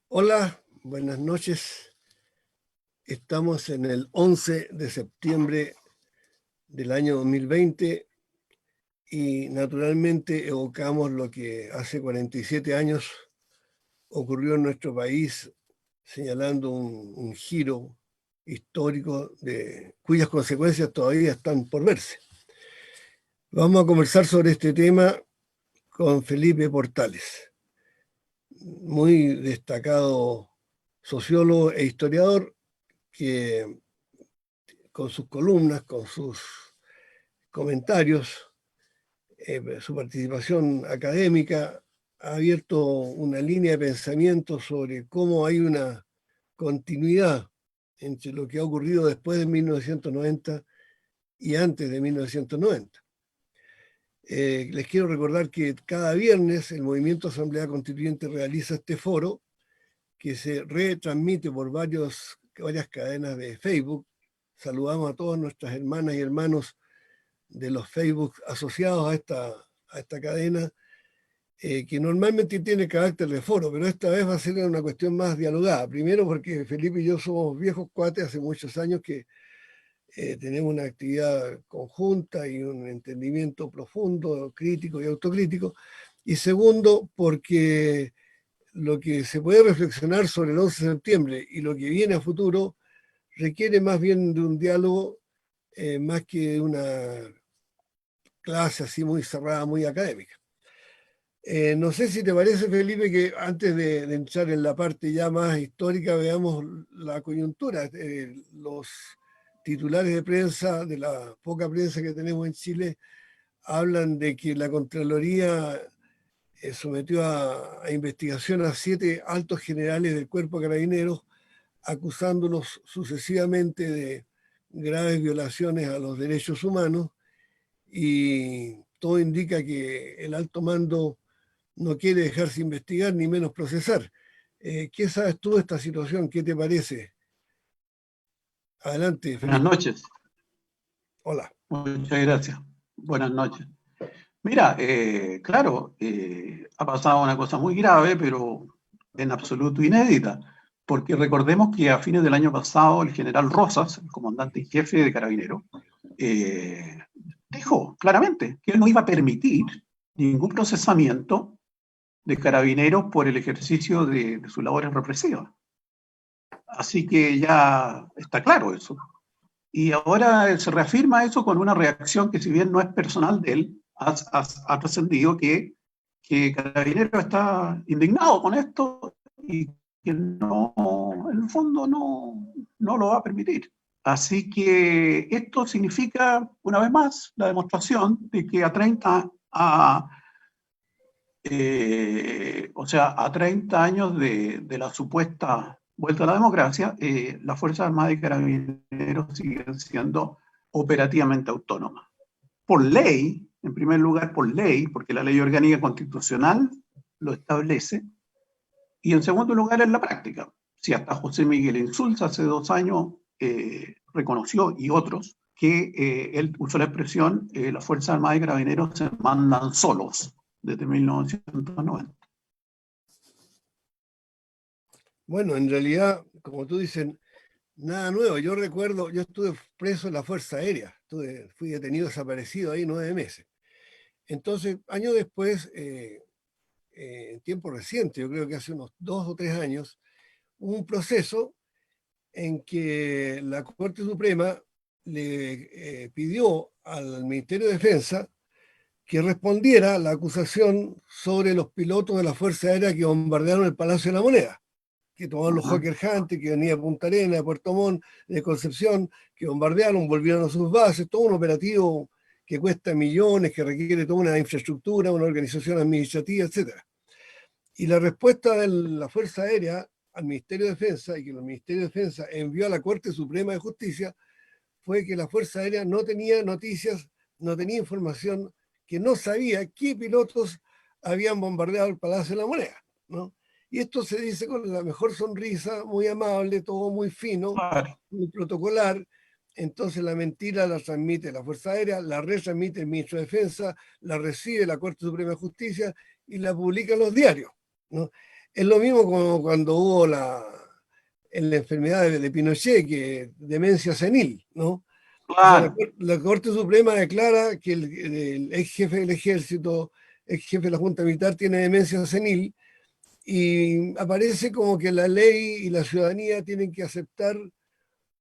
Hola, buenas noches. Estamos en el 11 de septiembre del año 2020 y naturalmente evocamos lo que hace 47 años ocurrió en nuestro país, señalando un giro histórico cuyas consecuencias todavía están por verse. Vamos a conversar sobre este tema con Felipe Portales, muy destacado sociólogo e historiador que con sus columnas, con sus comentarios, su participación académica, ha abierto una línea de pensamiento sobre cómo hay una continuidad entre lo que ha ocurrido después de 1990 y antes de 1990. Les quiero recordar que cada viernes el Movimiento Asamblea Constituyente realiza este foro que se retransmite por varias cadenas de Facebook. Saludamos a todas nuestras hermanas y hermanos de los Facebook asociados a esta cadena, que normalmente tiene carácter de foro, pero esta vez va a ser una cuestión más dialogada. Primero porque Felipe y yo somos viejos cuates, hace muchos años que tenemos una actividad conjunta y un entendimiento profundo, crítico y autocrítico. Y segundo, porque lo que se puede reflexionar sobre el 11 de septiembre y lo que viene a futuro requiere más bien de un diálogo, más que de una clase así muy cerrada, muy académica. No sé si te parece, Felipe, que antes de entrar en la parte ya más histórica veamos la coyuntura. Los titulares de prensa, de la poca prensa que tenemos en Chile, hablan de que la Contraloría sometió a investigación a 7 altos generales del Cuerpo de Carabineros, acusándolos sucesivamente de graves violaciones a los derechos humanos, y todo indica que el alto mando no quiere dejarse investigar ni menos procesar. ¿Qué sabes tú de esta situación? ¿Qué te parece? Adelante, Buenas Felipe. noches. Hola. Muchas gracias. Buenas noches. Mira, claro, ha pasado una cosa muy grave, pero en absoluto inédita, porque recordemos que a fines del año pasado el general Rosas, el comandante en jefe de Carabineros, eh, dijo claramente que él no iba a permitir ningún procesamiento de Carabineros por el ejercicio de sus labores represivas. Así que ya está claro eso. Y ahora se reafirma eso con una reacción que, si bien no es personal de él, ha trascendido que Carabineros está indignado con esto y que no, en el fondo no lo va a permitir. Así que esto significa, una vez más, la demostración de que a 30 años de la supuesta vuelta a la democracia, las Fuerzas Armadas y Carabineros siguen siendo operativamente autónomas. Por ley, en primer lugar por ley, porque la ley orgánica constitucional lo establece, y en segundo lugar en la práctica. Si hasta José Miguel Insulza hace 2 años reconoció, y otros, que él usó la expresión, las Fuerzas Armadas y Carabineros se mandan solos desde 1990. Bueno, en realidad, como tú dices, nada nuevo. Yo recuerdo, yo estuve preso en la Fuerza Aérea, fui detenido desaparecido ahí 9 meses. Entonces, años después, en tiempo reciente, yo creo que hace unos 2 o 3 años, hubo un proceso en que la Corte Suprema le pidió al Ministerio de Defensa que respondiera a la acusación sobre los pilotos de la Fuerza Aérea que bombardearon el Palacio de la Moneda, que tomaron los Hawker Hunt, que venía de Punta Arenas, de Puerto Montt, de Concepción, que bombardearon, volvieron a sus bases, todo un operativo que cuesta millones, que requiere toda una infraestructura, una organización administrativa, etc. Y la respuesta de la Fuerza Aérea al Ministerio de Defensa, y que el Ministerio de Defensa envió a la Corte Suprema de Justicia, fue que la Fuerza Aérea no tenía noticias, no tenía información, que no sabía qué pilotos habían bombardeado el Palacio de la Moneda, ¿no? Y esto se dice con la mejor sonrisa, muy amable, todo muy fino, Claro. muy protocolar. Entonces la mentira la transmite la Fuerza Aérea, la retransmite el Ministro de Defensa, la recibe la Corte Suprema de Justicia y la publica en los diarios, ¿no? Es lo mismo como cuando hubo en la enfermedad de Pinochet, que demencia senil, ¿no? Entonces Claro, la Corte Suprema declara que el ex jefe del ejército, ex jefe de la Junta Militar, tiene demencia senil, y aparece como que la ley y la ciudadanía tienen que aceptar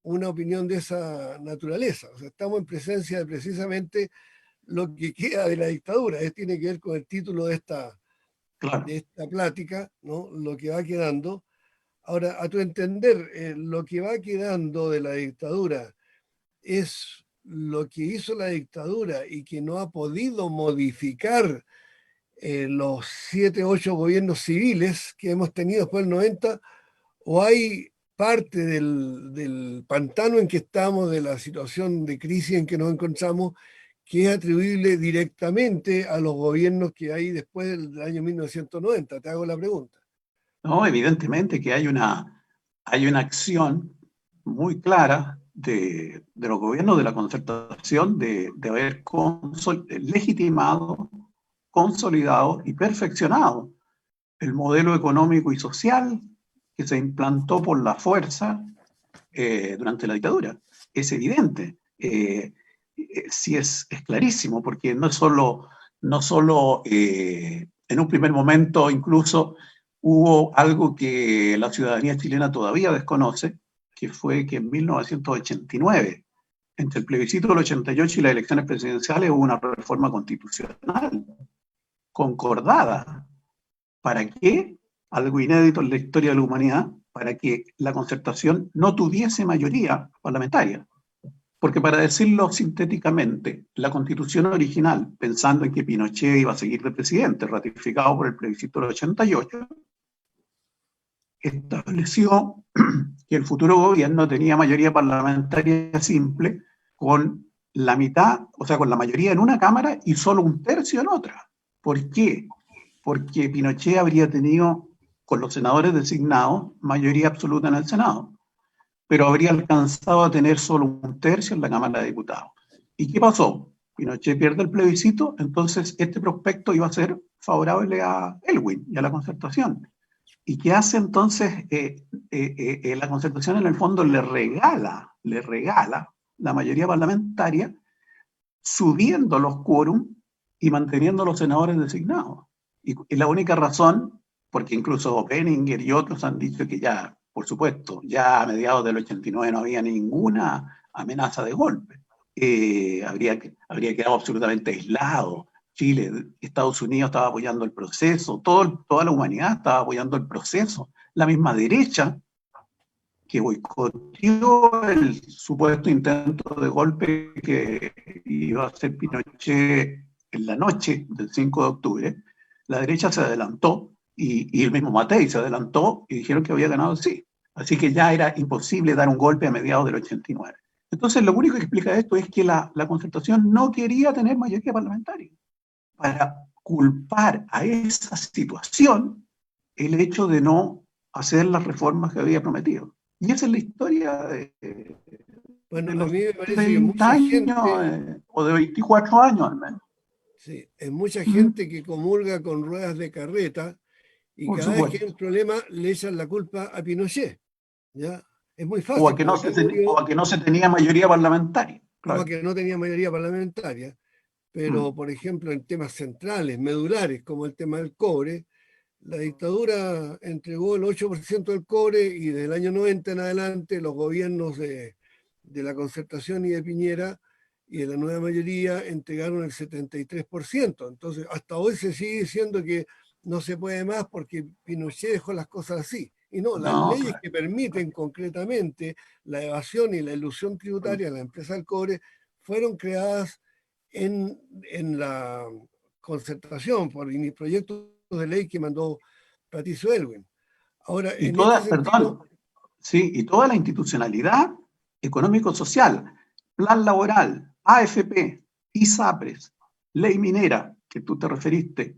una opinión de esa naturaleza. O sea, estamos en presencia de precisamente lo que queda de la dictadura. Tiene que ver con el título claro. de esta plática, ¿no? Lo que va quedando. Ahora, a tu entender, lo que va quedando de la dictadura es lo que hizo la dictadura y que no ha podido modificar los 7, 8 gobiernos civiles que hemos tenido después del 90, o hay parte del pantano en que estamos, de la situación de crisis en que nos encontramos, que es atribuible directamente a los gobiernos que hay después del año 1990. Te hago la pregunta. No, evidentemente que hay una acción muy clara de los gobiernos de la concertación de haber legitimado, consolidado y perfeccionado el modelo económico y social que se implantó por la fuerza durante la dictadura. Es evidente, sí es clarísimo, porque no solo en un primer momento incluso hubo algo que la ciudadanía chilena todavía desconoce, que fue que en 1989, entre el plebiscito del 88 y las elecciones presidenciales, hubo una reforma constitucional concordada. ¿Para qué? Algo inédito en la historia de la humanidad, para que la concertación no tuviese mayoría parlamentaria. Porque para decirlo sintéticamente, la constitución original, pensando en que Pinochet iba a seguir de presidente, ratificado por el plebiscito del 88, estableció que el futuro gobierno tenía mayoría parlamentaria simple con la mitad, o sea, con la mayoría en una cámara y solo un tercio en otra. ¿Por qué? Porque Pinochet habría tenido, con los senadores designados, mayoría absoluta en el Senado, pero habría alcanzado a tener solo un tercio en la Cámara de Diputados. ¿Y qué pasó? Pinochet pierde el plebiscito, entonces este prospecto iba a ser favorable a Elwin y a la concertación. ¿Y qué hace entonces? La concertación en el fondo le regala la mayoría parlamentaria, subiendo los quórum y manteniendo los senadores designados. Y la única razón, porque incluso Benninger y otros han dicho que ya, por supuesto, ya a mediados del 89 no había ninguna amenaza de golpe. Habría quedado absolutamente aislado. Chile, Estados Unidos estaba apoyando el proceso, toda la humanidad estaba apoyando el proceso. La misma derecha que boicoteó el supuesto intento de golpe que iba a hacer Pinochet en la noche del 5 de octubre, la derecha se adelantó y el mismo Matei se adelantó y dijeron que había ganado el sí. Así que ya era imposible dar un golpe a mediados del 89. Entonces, lo único que explica esto es que la concertación no quería tener mayoría parlamentaria. Para culpar a esa situación el hecho de no hacer las reformas que había prometido. Y esa es la historia Bueno, de a los mí me parece que 30 años o de 24 años al menos. sí, es mucha ¿Mm? gente que comulga con ruedas de carreta, y Por cada vez que hay un supuesto. problema le echan la culpa a Pinochet, ¿ya? Es muy O a fácil que no porque se, él murió, o a que no se tenía mayoría parlamentaria. o a Claro. que no tenía mayoría parlamentaria. Pero, ¿Mm? por ejemplo, en temas centrales, medulares, como el tema del cobre, la dictadura entregó el 8% del cobre, y desde el año 90 en adelante los gobiernos de la Concertación y de Piñera y de la nueva mayoría entregaron el 73%. Entonces, hasta hoy se sigue diciendo que no se puede más porque Pinochet dejó las cosas así. Y no, las No, leyes claro. que permiten concretamente la evasión y la ilusión tributaria en la empresa del cobre fueron creadas en la concertación por proyectos de ley que mandó Patricio Elwin. Ahora, Y en este toda, sentido, perdón, sí, y toda la institucionalidad económico-social, plan laboral, AFP, ISAPRES, ley minera, que tú te referiste,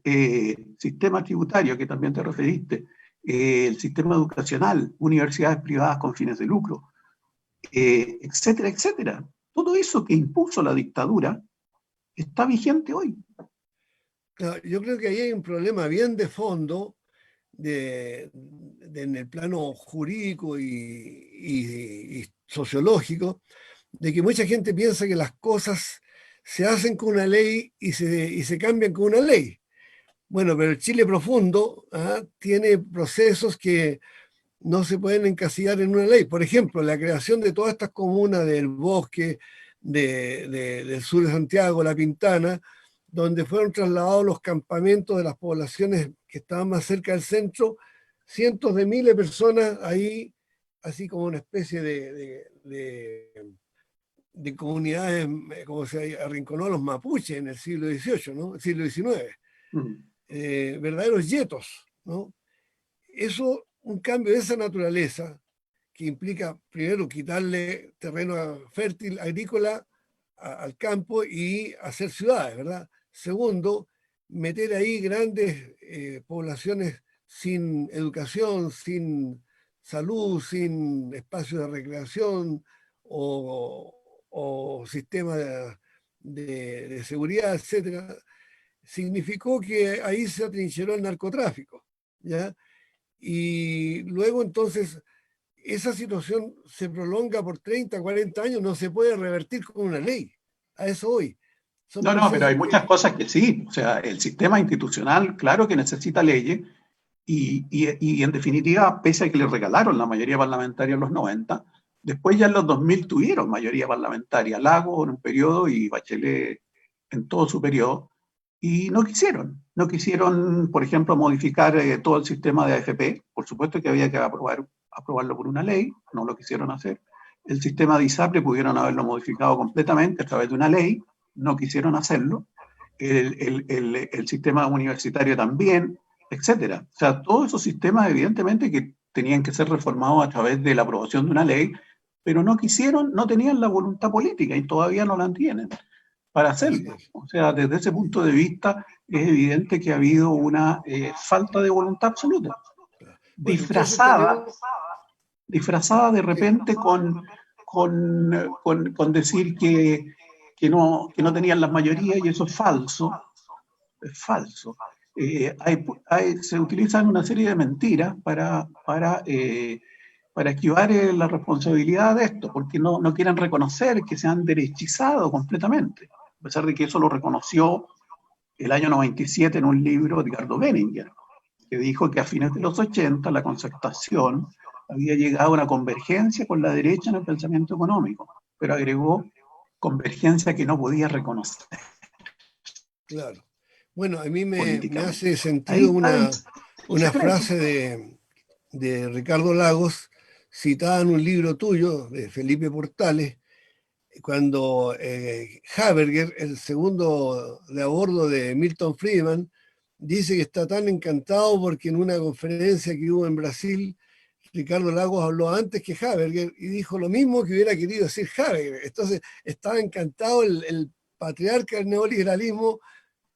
sistema tributario, que también te referiste, el sistema educacional, universidades privadas con fines de lucro, etcétera, etcétera. Todo eso que impuso la dictadura está vigente hoy. claro, yo creo que ahí hay un problema bien de fondo en el plano jurídico y sociológico, de que mucha gente piensa que las cosas se hacen con una ley y se cambian con una ley. Bueno, pero el Chile profundo tiene procesos que no se pueden encasillar en una ley. Por ejemplo, la creación de todas estas comunas del Bosque, del sur de Santiago, La Pintana, donde fueron trasladados los campamentos de las poblaciones que estaban más cerca del centro, cientos de miles de personas ahí, así como una especie de comunidades, como se arrinconó a los mapuches en el siglo XVIII, ¿no? El siglo XIX. Verdaderos yetos, ¿no? Eso, un cambio de esa naturaleza, que implica primero quitarle terreno fértil agrícola al campo y hacer ciudades, ¿verdad? Segundo, meter ahí grandes poblaciones sin educación, sin salud, sin espacio de recreación o sistema de seguridad, etcétera, significó que ahí se atrincheró el narcotráfico, ¿ya? Y luego entonces esa situación se prolonga por 30, 40 años, no se puede revertir con una ley. A eso hoy. Son No, no, pero hay procesos muchas cosas que sí. O sea, el sistema institucional, claro que necesita leyes y en definitiva, pese a que le regalaron la mayoría parlamentaria en los 90, después ya en los 2000 tuvieron mayoría parlamentaria, Lago en un periodo y Bachelet en todo su periodo, y no quisieron, por ejemplo, modificar todo el sistema de AFP, por supuesto que había que aprobarlo por una ley, no lo quisieron hacer. El sistema de ISAPRE pudieron haberlo modificado completamente a través de una ley, no quisieron hacerlo. El sistema universitario también, etcétera. O sea, todos esos sistemas evidentemente que tenían que ser reformados a través de la aprobación de una ley, pero no quisieron, no tenían la voluntad política y todavía no la tienen para hacerlo. O sea, desde ese punto de vista es evidente que ha habido una falta de voluntad absoluta, bueno, entonces tenemos, disfrazada de repente con decir que no tenían las mayorías y eso es falso. Es falso. Se utilizan una serie de mentiras para esquivar la responsabilidad de esto, porque no quieren reconocer que se han derechizado completamente, a pesar de que eso lo reconoció el año 97 en un libro de Ricardo Benninger, que dijo que a fines de los 80 la concertación había llegado a una convergencia con la derecha en el pensamiento económico, pero agregó convergencia que no podía reconocer claro. Bueno, a mí me políticamente. hace Ahí sentido está el una secreto. frase de Ricardo Lagos, citada en un libro tuyo, de Felipe Portales, cuando Haberger, el segundo de a bordo de Milton Friedman, dice que está tan encantado porque en una conferencia que hubo en Brasil, Ricardo Lagos habló antes que Haberger y dijo lo mismo que hubiera querido decir Haberger. Entonces estaba encantado el patriarca del neoliberalismo,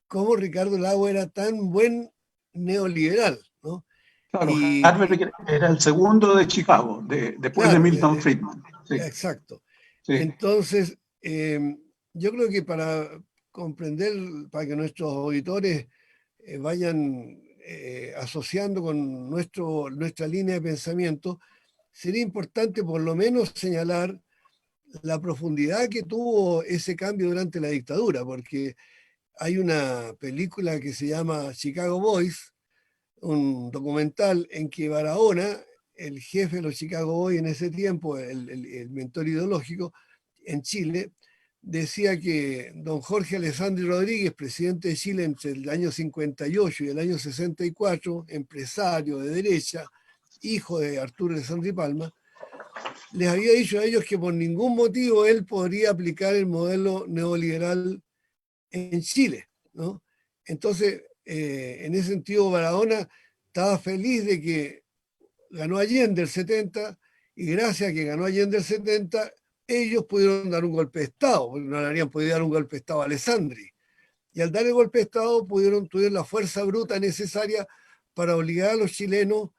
como Ricardo Lagos era tan buen neoliberal, ¿no? Claro, Y Harvard era el segundo de Chicago, después de claro, Milton Friedman. Sí, exacto. sí. Entonces, yo creo que para comprender, para que nuestros auditores vayan asociando con nuestra línea de pensamiento, sería importante por lo menos señalar la profundidad que tuvo ese cambio durante la dictadura, porque hay una película que se llama Chicago Boys, un documental en que Barahona, el jefe de los Chicago Boys en ese tiempo, el mentor ideológico en Chile, decía que don Jorge Alessandri Rodríguez, presidente de Chile entre el año 58 y el año 64, empresario de derecha, hijo de Arturo Alessandri Palma, les había dicho a ellos que por ningún motivo él podría aplicar el modelo neoliberal en Chile, ¿no? Entonces, en ese sentido, Maradona estaba feliz de que ganó Allende el 70 y gracias a que ganó Allende el 70, ellos pudieron dar un golpe de Estado, porque no le habrían podido dar un golpe de Estado a Alessandri. Y al dar el golpe de Estado tuvieron la fuerza bruta necesaria para obligar a los chilenos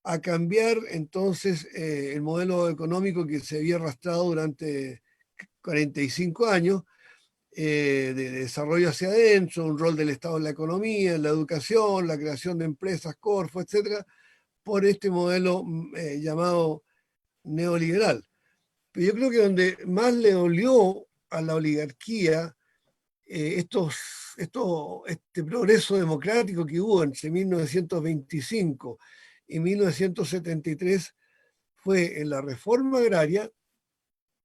a cambiar entonces el modelo económico que se había arrastrado durante 45 años, de desarrollo hacia adentro, un rol del Estado en la economía, en la educación, la creación de empresas, Corfo, etcétera, por este modelo llamado neoliberal. Pero yo creo que donde más le dolió a la oligarquía este progreso democrático que hubo entre 1925 y 1973 fue en la reforma agraria,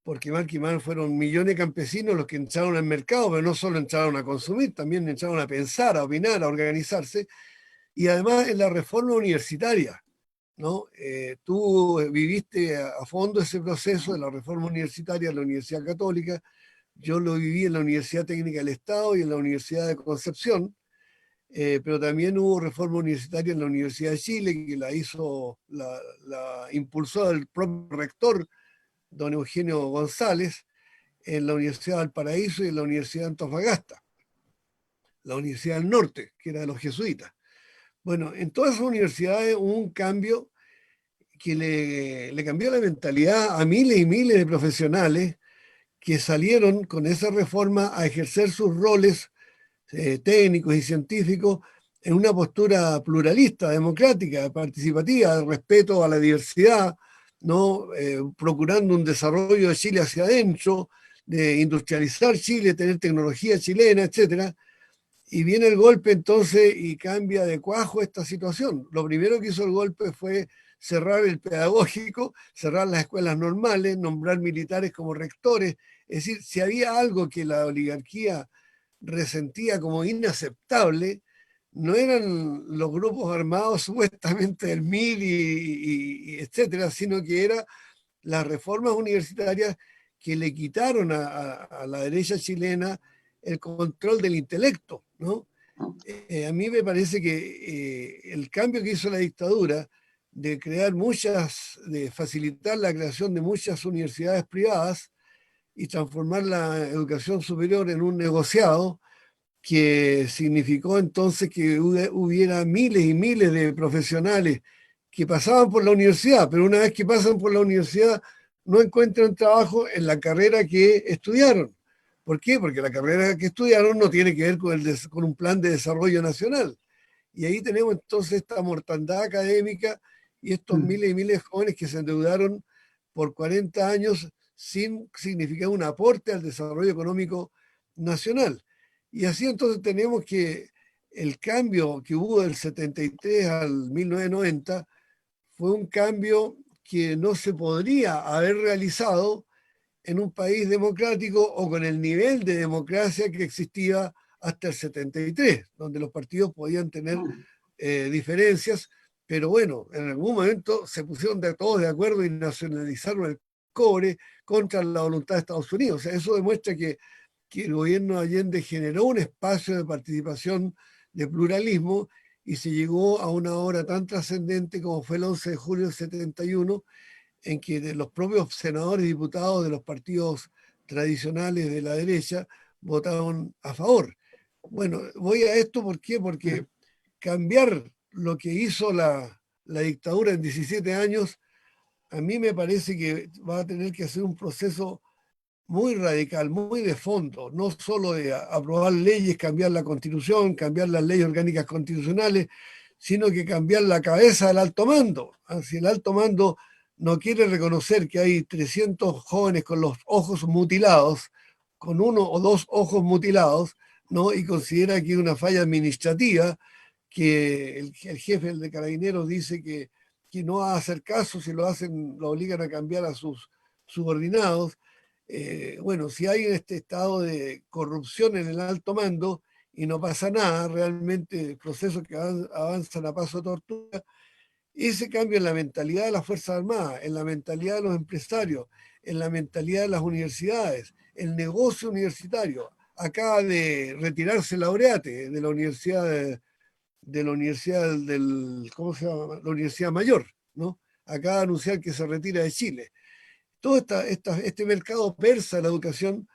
porque mal que mal fueron millones de campesinos los que entraron al mercado, pero no solo entraron a consumir, también entraron a pensar, a opinar, a organizarse, y además en la reforma universitaria, ¿no? Tú viviste a fondo ese proceso de la reforma universitaria en la Universidad Católica, yo lo viví en la Universidad Técnica del Estado y en la Universidad de Concepción, pero también hubo reforma universitaria en la Universidad de Chile, que la impulsó el propio rector, don Eugenio González, en la Universidad de Valparaíso y en la Universidad de Antofagasta, la Universidad del Norte, que era de los jesuitas. Bueno, en todas esas universidades hubo un cambio que le cambió la mentalidad a miles y miles de profesionales que salieron con esa reforma a ejercer sus roles técnicos y científicos en una postura pluralista, democrática, participativa, de respeto a la diversidad, ¿no? Procurando un desarrollo de Chile hacia adentro, de industrializar Chile, tener tecnología chilena, etcétera. Y viene el golpe entonces y cambia de cuajo esta situación. Lo primero que hizo el golpe fue cerrar el pedagógico, cerrar las escuelas normales, nombrar militares como rectores. Es decir, si había algo que la oligarquía resentía como inaceptable, no eran los grupos armados supuestamente del MIR y etcétera, sino que eran las reformas universitarias que le quitaron a la derecha chilena el control del intelecto, ¿no? A mí me parece que el cambio que hizo la dictadura de de facilitar la creación de muchas universidades privadas y transformar la educación superior en un negociado, que significó entonces que hubiera miles y miles de profesionales que pasaban por la universidad, pero una vez que pasan por la universidad no encuentran trabajo en la carrera que estudiaron. ¿Por qué? Porque la carrera que estudiaron no tiene que ver con un plan de desarrollo nacional. Y ahí tenemos entonces esta mortandad académica y estos miles y miles de jóvenes que se endeudaron por 40 años sin significar un aporte al desarrollo económico nacional. Y así entonces tenemos que el cambio que hubo del 73 al 1990 fue un cambio que no se podría haber realizado en un país democrático o con el nivel de democracia que existía hasta el 73, donde los partidos podían tener diferencias, pero bueno, en algún momento se pusieron todos de acuerdo y nacionalizaron el cobre contra la voluntad de Estados Unidos. O sea, eso demuestra que el gobierno de Allende generó un espacio de participación, de pluralismo, y se llegó a una hora tan trascendente como fue el 11 de julio del 71, en que los propios senadores y diputados de los partidos tradicionales de la derecha votaron a favor. Bueno, voy a esto ¿por qué? Porque cambiar lo que hizo la dictadura en 17 años, a mí me parece que va a tener que hacer un proceso muy radical, muy de fondo, no solo de aprobar leyes, cambiar la constitución, cambiar las leyes orgánicas constitucionales, sino que cambiar la cabeza del alto mando. Si el alto mando no quiere reconocer que hay 300 jóvenes con los ojos mutilados, con uno o dos ojos mutilados, ¿no? Y considera que es una falla administrativa, que el jefe de Carabineros dice que no va a hacer caso, si lo hacen, lo obligan a cambiar a sus subordinados. Bueno, si hay este estado de corrupción en el alto mando y no pasa nada, realmente procesos que avanzan a paso de tortuga, ese cambio en la mentalidad de las Fuerzas Armadas, en la mentalidad de los empresarios, en la mentalidad de las universidades, el negocio universitario. Acaba de retirarse Laureate de la universidad ¿cómo se llama? La Universidad Mayor, ¿no? Acaba de anunciar que se retira de Chile. Todo este mercado persa de la educación,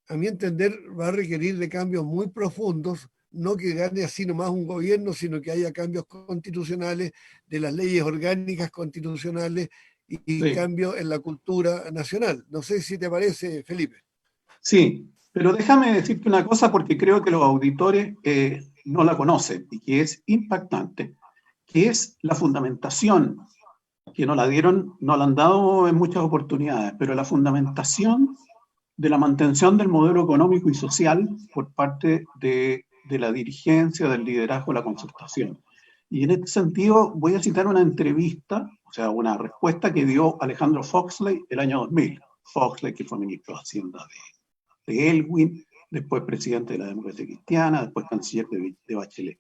a mi entender, va a requerir de cambios muy profundos, no que gane así nomás un gobierno, sino que haya cambios constitucionales, de las leyes orgánicas constitucionales y Sí, cambios en la cultura nacional. No sé si te parece, Felipe. sí. Pero déjame decirte una cosa porque creo que los auditores no la conocen y que es impactante, que es la fundamentación, que no la dieron, no la han dado en muchas oportunidades, pero la fundamentación de la mantención del modelo económico y social por parte de la dirigencia, del liderazgo, de la concertación. Y en este sentido voy a citar una entrevista, o sea, una respuesta que dio Alejandro Foxley el año 2000. Foxley, que fue ministro de Hacienda de Elwin, después presidente de la Democracia Cristiana, después canciller de Bachelet.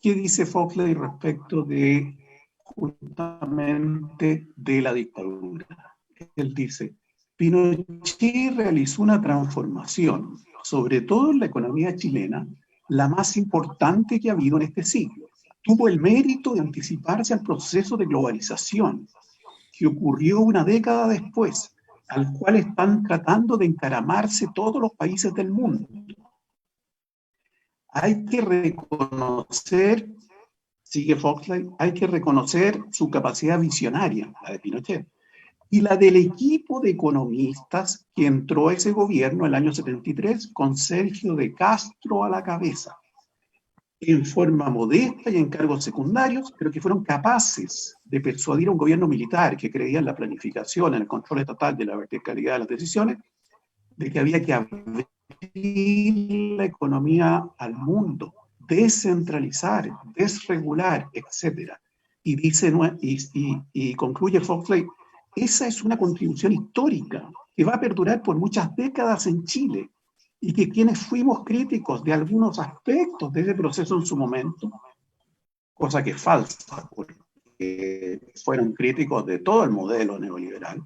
¿Qué dice Foxley respecto de justamente de la dictadura? Él dice, Pinochet realizó una transformación, sobre todo en la economía chilena, la más importante que ha habido en este siglo. Tuvo el mérito de anticiparse al proceso de globalización que ocurrió una década después, al cual están tratando de encaramarse todos los países del mundo. Hay que reconocer, sigue Foxley, hay que reconocer su capacidad visionaria, la de Pinochet, y la del equipo de economistas que entró a ese gobierno el año 73 con Sergio de Castro a la cabeza, en forma modesta y en cargos secundarios, pero que fueron capaces de persuadir a un gobierno militar que creía en la planificación, en el control estatal de la verticalidad de las decisiones, de que había que abrir la economía al mundo, descentralizar, desregular, etc. Y dice, y concluye Foxley, esa es una contribución histórica que va a perdurar por muchas décadas en Chile y que quienes fuimos críticos de algunos aspectos de ese proceso en su momento, cosa que es falsa, porque fueron críticos de todo el modelo neoliberal,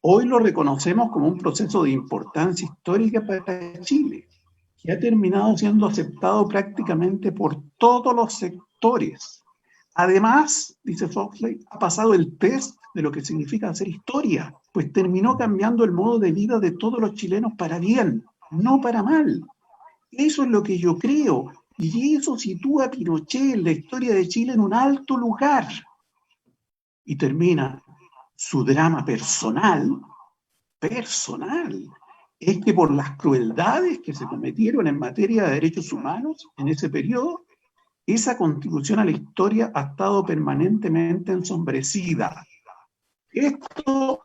hoy lo reconocemos como un proceso de importancia histórica para Chile, que ha terminado siendo aceptado prácticamente por todos los sectores. Además, dice Foxley, ha pasado el test de lo que significa hacer historia, pues terminó cambiando el modo de vida de todos los chilenos para bien, no para mal. Eso es lo que yo creo, y eso sitúa a Pinochet en la historia de Chile en un alto lugar. Y termina su drama personal, es que por las crueldades que se cometieron en materia de derechos humanos en ese periodo, esa contribución a la historia ha estado permanentemente ensombrecida. Esto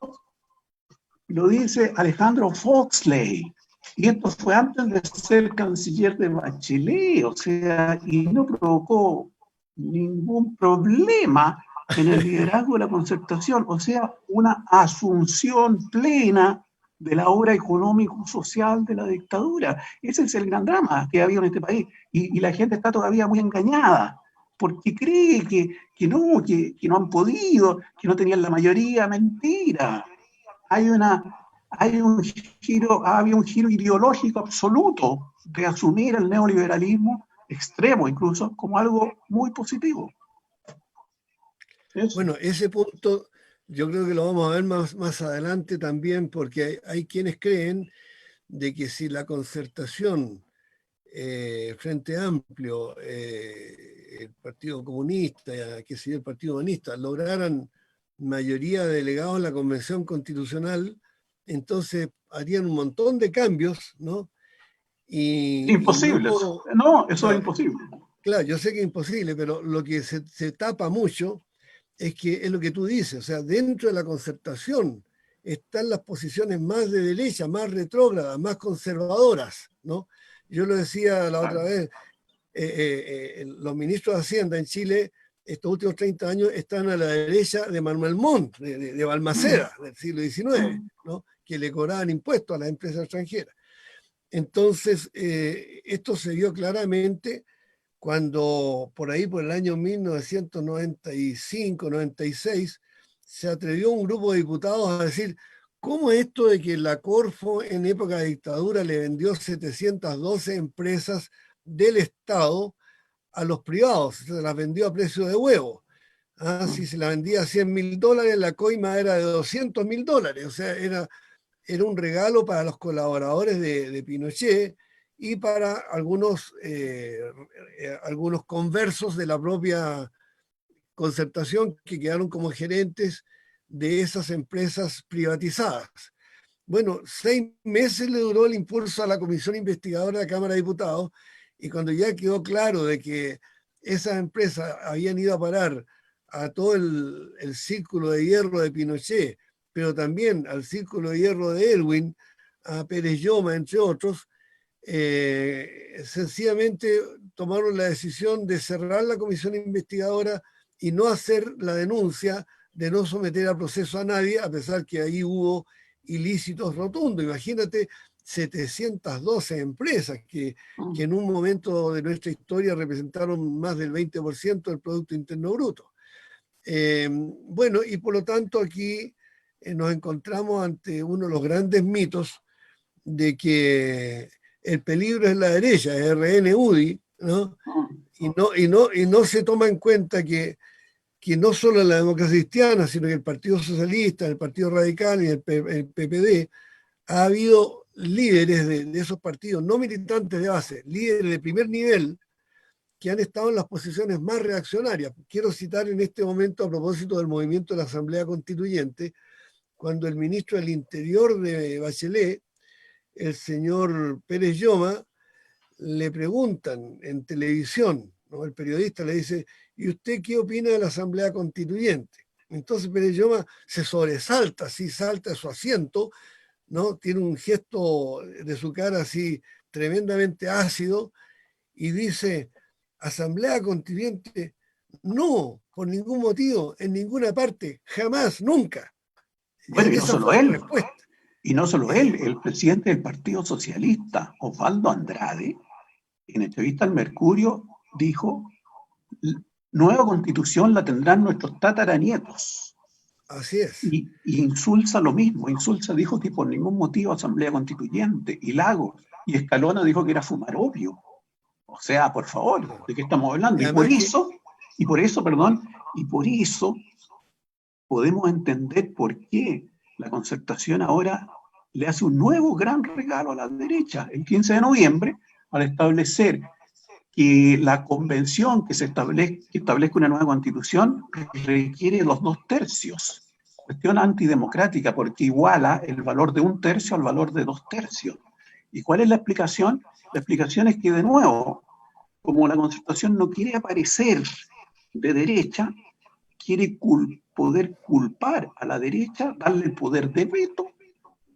lo dice Alejandro Foxley, y esto fue antes de ser canciller de Bachelet, o sea, y no provocó ningún problema en el liderazgo de la concertación, o sea, una asunción plena de la obra económico-social de la dictadura. Ese es el gran drama que ha habido en este país, y la gente está todavía muy engañada, porque cree que no han podido, que no tenían la mayoría. Mentira. Hay ha habido un giro ideológico absoluto de asumir el neoliberalismo extremo incluso como algo muy positivo. Bueno, ese punto yo creo que lo vamos a ver más adelante también, porque hay quienes creen de que si la concertación, Frente Amplio, el Partido Comunista, que si el Partido Comunista, lograran mayoría de delegados en la Convención Constitucional, entonces harían un montón de cambios, ¿no? Y no, Imposible eso. No, o eso es sea, imposible. claro, yo sé que es imposible, pero lo que se tapa mucho es que es lo que tú dices, o sea, dentro de la concertación están las posiciones más de derecha, más retrógradas, más conservadoras, ¿no? Yo lo decía la otra vez, los ministros de Hacienda en Chile estos últimos 30 años están a la derecha de Manuel Montt, de Balmaceda, del siglo XIX, ¿no? Que le cobraban impuestos a las empresas extranjeras. Entonces, esto se vio claramente cuando por ahí, por el año 1995-96, se atrevió un grupo de diputados a decir, ¿cómo es esto de que la Corfo en época de dictadura le vendió 712 empresas del Estado a los privados? Se las vendió a precio de huevo. Ah, si se la vendía a $100.000, la coima era de $200.000. O sea, era un regalo para los colaboradores de Pinochet y para algunos conversos de la propia concertación que quedaron como gerentes de esas empresas privatizadas. Bueno, 6 meses le duró el impulso a la comisión investigadora de la Cámara de Diputados, y cuando ya quedó claro de que esas empresas habían ido a parar a todo el círculo de hierro de Pinochet, pero también al círculo de hierro de Elwin, a Pérez Lloma, entre otros, sencillamente tomaron la decisión de cerrar la comisión investigadora y no hacer la denuncia, de no someter a proceso a nadie, a pesar que ahí hubo ilícitos rotundos. Imagínate 712 empresas que en un momento de nuestra historia representaron más del 20% del Producto Interno Bruto. Bueno, y por lo tanto aquí nos encontramos ante uno de los grandes mitos de que el peligro es la derecha, es RN-UDI, ¿no? Y no se toma en cuenta que no solo la democracia cristiana, sino que el Partido Socialista, el Partido Radical y el PPD, ha habido líderes de esos partidos, no militantes de base, líderes de primer nivel, que han estado en las posiciones más reaccionarias. Quiero citar en este momento, a propósito del movimiento de la Asamblea Constituyente, cuando el ministro del Interior de Bachelet, el señor Pérez Lloma, le preguntan en televisión, ¿no? El periodista le dice: ¿y usted qué opina de la Asamblea Constituyente? Entonces Pérez Lloma se sobresalta, así salta de su asiento, ¿no? Tiene un gesto de su cara así tremendamente ácido y dice: Asamblea Constituyente, no, por ningún motivo, en ninguna parte, jamás, nunca. Bueno, y no Esa solo fue la él, respuesta. y no solo él, el presidente del Partido Socialista, Osvaldo Andrade, en entrevista al Mercurio, dijo: nueva constitución la tendrán nuestros tataranietos. Así es. Y Insulza lo mismo. Insulza dijo que por ningún motivo Asamblea Constituyente. Y Lagos y Escalona dijo que era fumar opio. O sea, por favor, ¿de qué estamos hablando? Y además que, Y por eso podemos entender por qué la Concertación ahora le hace un nuevo gran regalo a la derecha el 15 de noviembre al establecer que la convención que establezca una nueva constitución requiere los 2 tercios. Cuestión antidemocrática porque iguala el valor de 1 tercio al valor de 2 tercios. ¿Y cuál es la explicación? La explicación es que, de nuevo, como la Concertación no quiere aparecer de derecha, quiere poder culpar a la derecha, darle el poder de veto,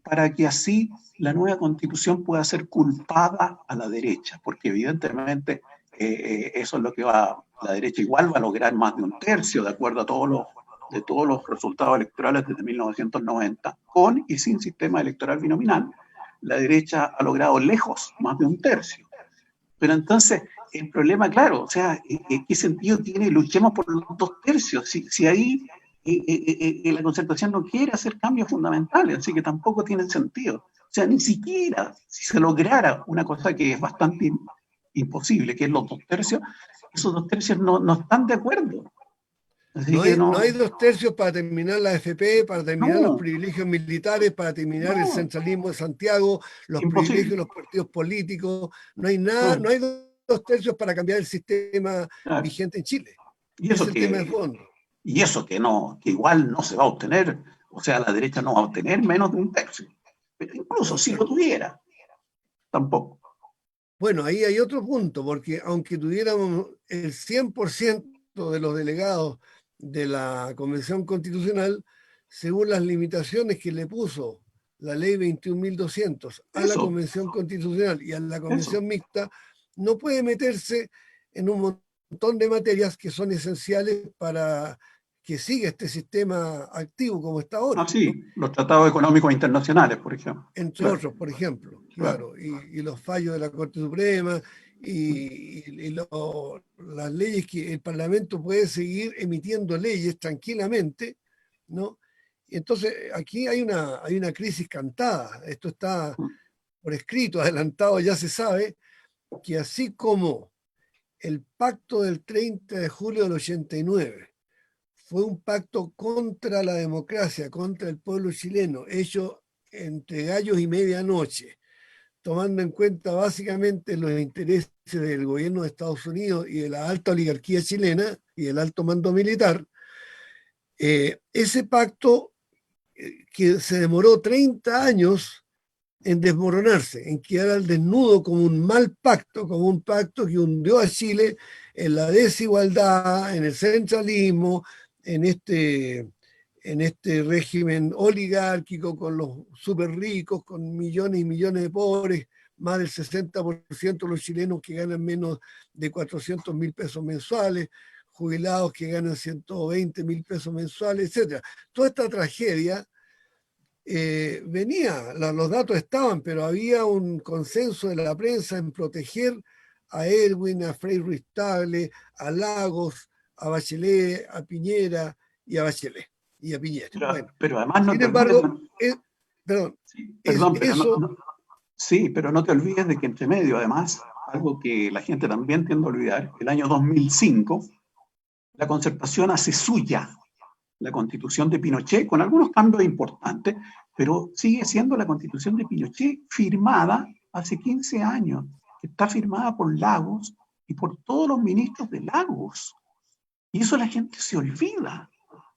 para que así la nueva constitución pueda ser culpada a la derecha, porque evidentemente eso es lo que la derecha igual va a lograr más de 1 tercio, de acuerdo a todos los resultados electorales desde 1990, con y sin sistema electoral binominal, la derecha ha logrado lejos más de 1 tercio. Pero entonces, el problema, claro, o sea, ¿qué sentido tiene? Luchemos por los 2 tercios. Si ahí la Concertación no quiere hacer cambios fundamentales, así que tampoco tiene sentido. O sea, ni siquiera si se lograra una cosa que es bastante imposible, que es los 2 tercios, esos 2 tercios no están de acuerdo. Así no que hay, no hay 2 tercios para terminar la AFP, para terminar los no, privilegios militares, para terminar el no, centralismo de Santiago, los privilegios de imposible. los partidos políticos. No hay nada, No, no hay 2 tercios para cambiar el sistema claro. vigente en Chile. Y Es eso el tema de que, fondo. y eso que no, que igual no se va a obtener, o sea, la derecha no va a obtener menos de 1 tercio. Pero incluso si lo Exacto. tuviera, tampoco. Bueno, ahí hay otro punto, porque aunque tuviéramos el 100% de los delegados de la Convención Constitucional, según las limitaciones que le puso la ley 21.200 a la Eso, Convención Constitucional y a la eso. Convención Mixta, no puede meterse en un montón de materias que son esenciales para que siga este sistema activo como está ahora, Ah, ¿no? sí, los tratados económicos internacionales, por ejemplo. Entre Claro, otros, por ejemplo, claro. claro, y los fallos de la Corte Suprema las leyes que el Parlamento puede seguir emitiendo leyes tranquilamente, ¿no? Y entonces aquí hay una crisis cantada, esto está por escrito, adelantado, ya se sabe que así como el pacto del 30 de julio del 89 fue un pacto contra la democracia, contra el pueblo chileno, hecho entre gallos y medianoche, tomando en cuenta básicamente los intereses del gobierno de Estados Unidos y de la alta oligarquía chilena y del alto mando militar. Ese pacto que se demoró 30 años en desmoronarse, en quedar al desnudo como un mal pacto, como un pacto que hundió a Chile en la desigualdad, en el centralismo, en este régimen oligárquico con los súper ricos, con millones y millones de pobres, más del 60% de los chilenos que ganan menos de 400.000 pesos mensuales, jubilados que ganan 120.000 pesos mensuales, etc. Toda esta tragedia venía, los datos estaban, pero había un consenso de la prensa en proteger a Erwin, a Frei Ruiz Tagle, a Lagos, a Bachelet, a Piñera y a Bachelet y a Piñera. Bueno, pero además no sin te olvides, embargo, perdón, sí, es perdón, pero eso. sí, pero no te olvides de que entre medio, además, algo que la gente también tiende a olvidar, el año 2005, la Concertación hace suya la Constitución de Pinochet, con algunos cambios importantes, pero sigue siendo la Constitución de Pinochet firmada hace 15 años, que está firmada por Lagos y por todos los ministros de Lagos. Y eso la gente se olvida.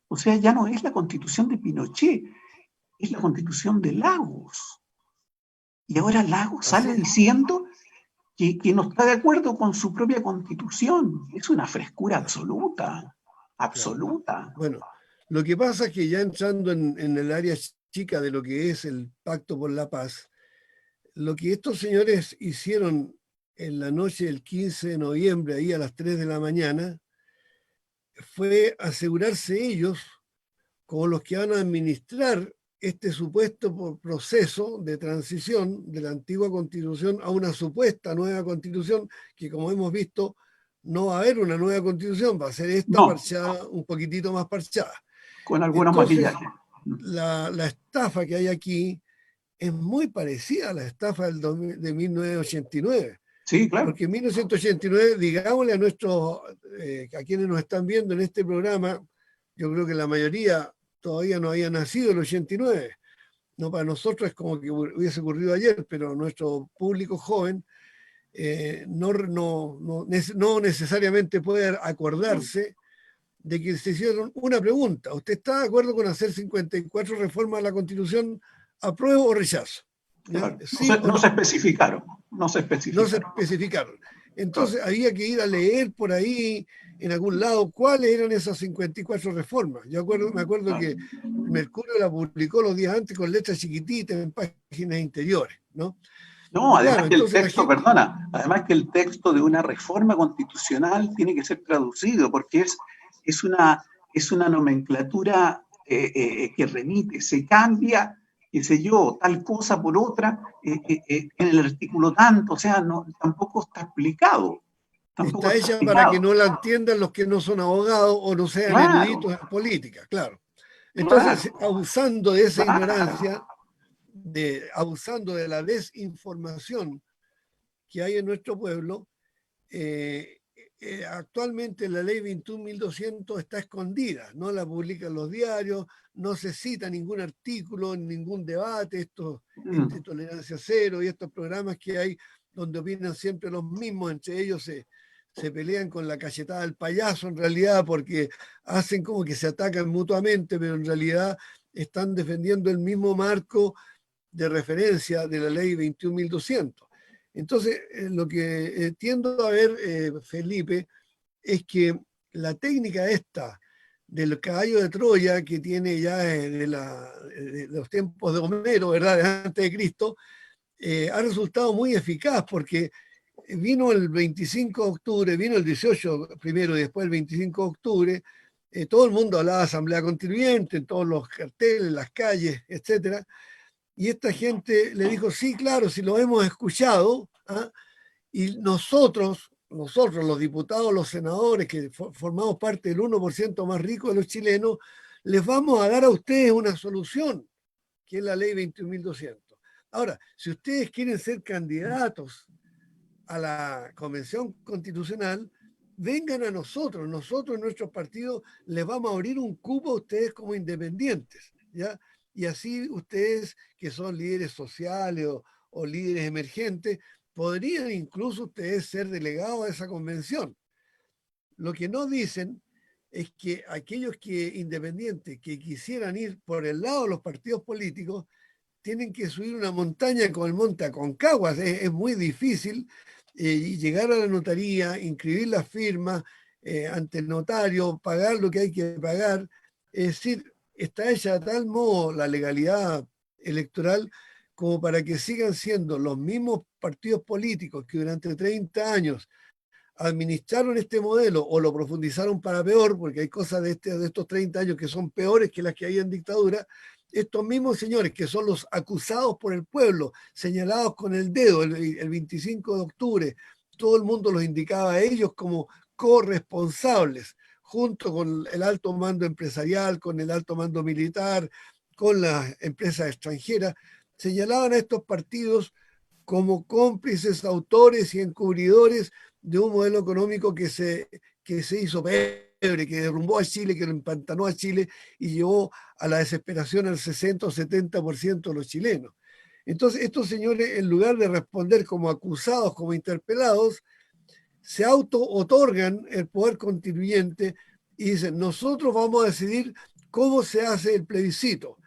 O sea, ya no es la Constitución de Pinochet, es la Constitución de Lagos. Y ahora Lagos sale diciendo que no está de acuerdo con su propia Constitución. Es una frescura absoluta, absoluta. Claro. Bueno, lo que pasa es que ya entrando en el área chica de lo que es el Pacto por la Paz, lo que estos señores hicieron en la noche del 15 de noviembre, ahí a las 3 de la mañana, fue asegurarse ellos, como los que van a administrar este supuesto proceso de transición de la antigua constitución a una supuesta nueva constitución, que como hemos visto, no va a haber una nueva constitución, va a ser esta No, parchada, un poquitito más parchada. con algunos Entonces, maquillajes. la estafa que hay aquí es muy parecida a la estafa de 1989. Sí, claro. Porque en 1989, digámosle a a quienes nos están viendo en este programa, yo creo que la mayoría todavía no había nacido el 89. No, para nosotros es como que hubiese ocurrido ayer, pero nuestro público joven no necesariamente puede acordarse de que se hicieron una pregunta. ¿Usted está de acuerdo con hacer 54 reformas a la Constitución, apruebo o rechazo? ¿Ya? Claro. ¿Sí o No se no? especificaron. No se No se especificaron. especificaron. Claro. Entonces había que ir a leer por ahí, en algún lado, cuáles eran esas 54 reformas. Me acuerdo Claro. que Mercurio la publicó los días antes con letras chiquititas en páginas interiores, ¿no? No, Claro, además que el entonces la texto, gente, perdona, además que el texto de una reforma constitucional tiene que ser traducido porque es, una, es una nomenclatura que remite, se cambia, qué sé yo, tal cosa por otra en el artículo tanto, o sea, no, tampoco está explicado, tampoco está está hecha para que explicado. no la entiendan los que no son abogados o no sean Claro, eruditos en política, claro. claro, Entonces, abusando de esa claro. ignorancia, abusando de la desinformación que hay en nuestro pueblo, eh, actualmente la ley 21.200 está escondida, no la publican los diarios, no se cita ningún artículo, ningún debate, este Tolerancia Cero y estos programas que hay donde opinan siempre los mismos, entre ellos se pelean con la cachetada del payaso en realidad porque hacen como que se atacan mutuamente, pero en realidad están defendiendo el mismo marco de referencia de la ley 21.200. Entonces, lo que tiendo a ver, Felipe, es que la técnica esta del caballo de Troya que tiene ya de los tiempos de Homero, ¿verdad? De antes de Cristo, ha resultado muy eficaz porque vino el 25 de octubre, vino el 18 primero y después el 25 de octubre, todo el mundo hablaba de Asamblea Constituyente, en todos los carteles, las calles, etcétera, y esta gente le dijo, sí, claro, si lo hemos escuchado, ¿ah? Y nosotros, los diputados, los senadores, que formamos parte del 1% más rico de los chilenos, les vamos a dar a ustedes una solución, que es la ley 21.200. Ahora, si ustedes quieren ser candidatos a la Convención Constitucional, vengan a nosotros en nuestros partidos les vamos a abrir un cupo a ustedes como independientes, ¿ya? Y así ustedes, que son líderes sociales o líderes emergentes, podrían incluso ustedes ser delegados a esa convención. Lo que no dicen es que aquellos independientes que quisieran ir por el lado de los partidos políticos tienen que subir una montaña como el Monte Aconcagua. Es muy difícil y llegar a la notaría, inscribir las firmas ante el notario, pagar lo que hay que pagar. Es decir, está hecha de tal modo la legalidad electoral como para que sigan siendo los mismos partidos políticos que durante 30 años administraron este modelo o lo profundizaron para peor, porque hay cosas de estos 30 años que son peores que las que hay en dictadura. Estos mismos señores que son los acusados por el pueblo, señalados con el dedo el 25 de octubre, todo el mundo los indicaba a ellos como corresponsables, junto con el alto mando empresarial, con el alto mando militar, con las empresas extranjeras, señalaban a estos partidos como cómplices, autores y encubridores de un modelo económico que se hizo pebre, que derrumbó a Chile, que lo empantanó a Chile y llevó a la desesperación al 60 o 70% de los chilenos. Entonces, estos señores, en lugar de responder como acusados, como interpelados, se auto-otorgan el poder constituyente y dicen, nosotros vamos a decidir cómo se hace el plebiscito.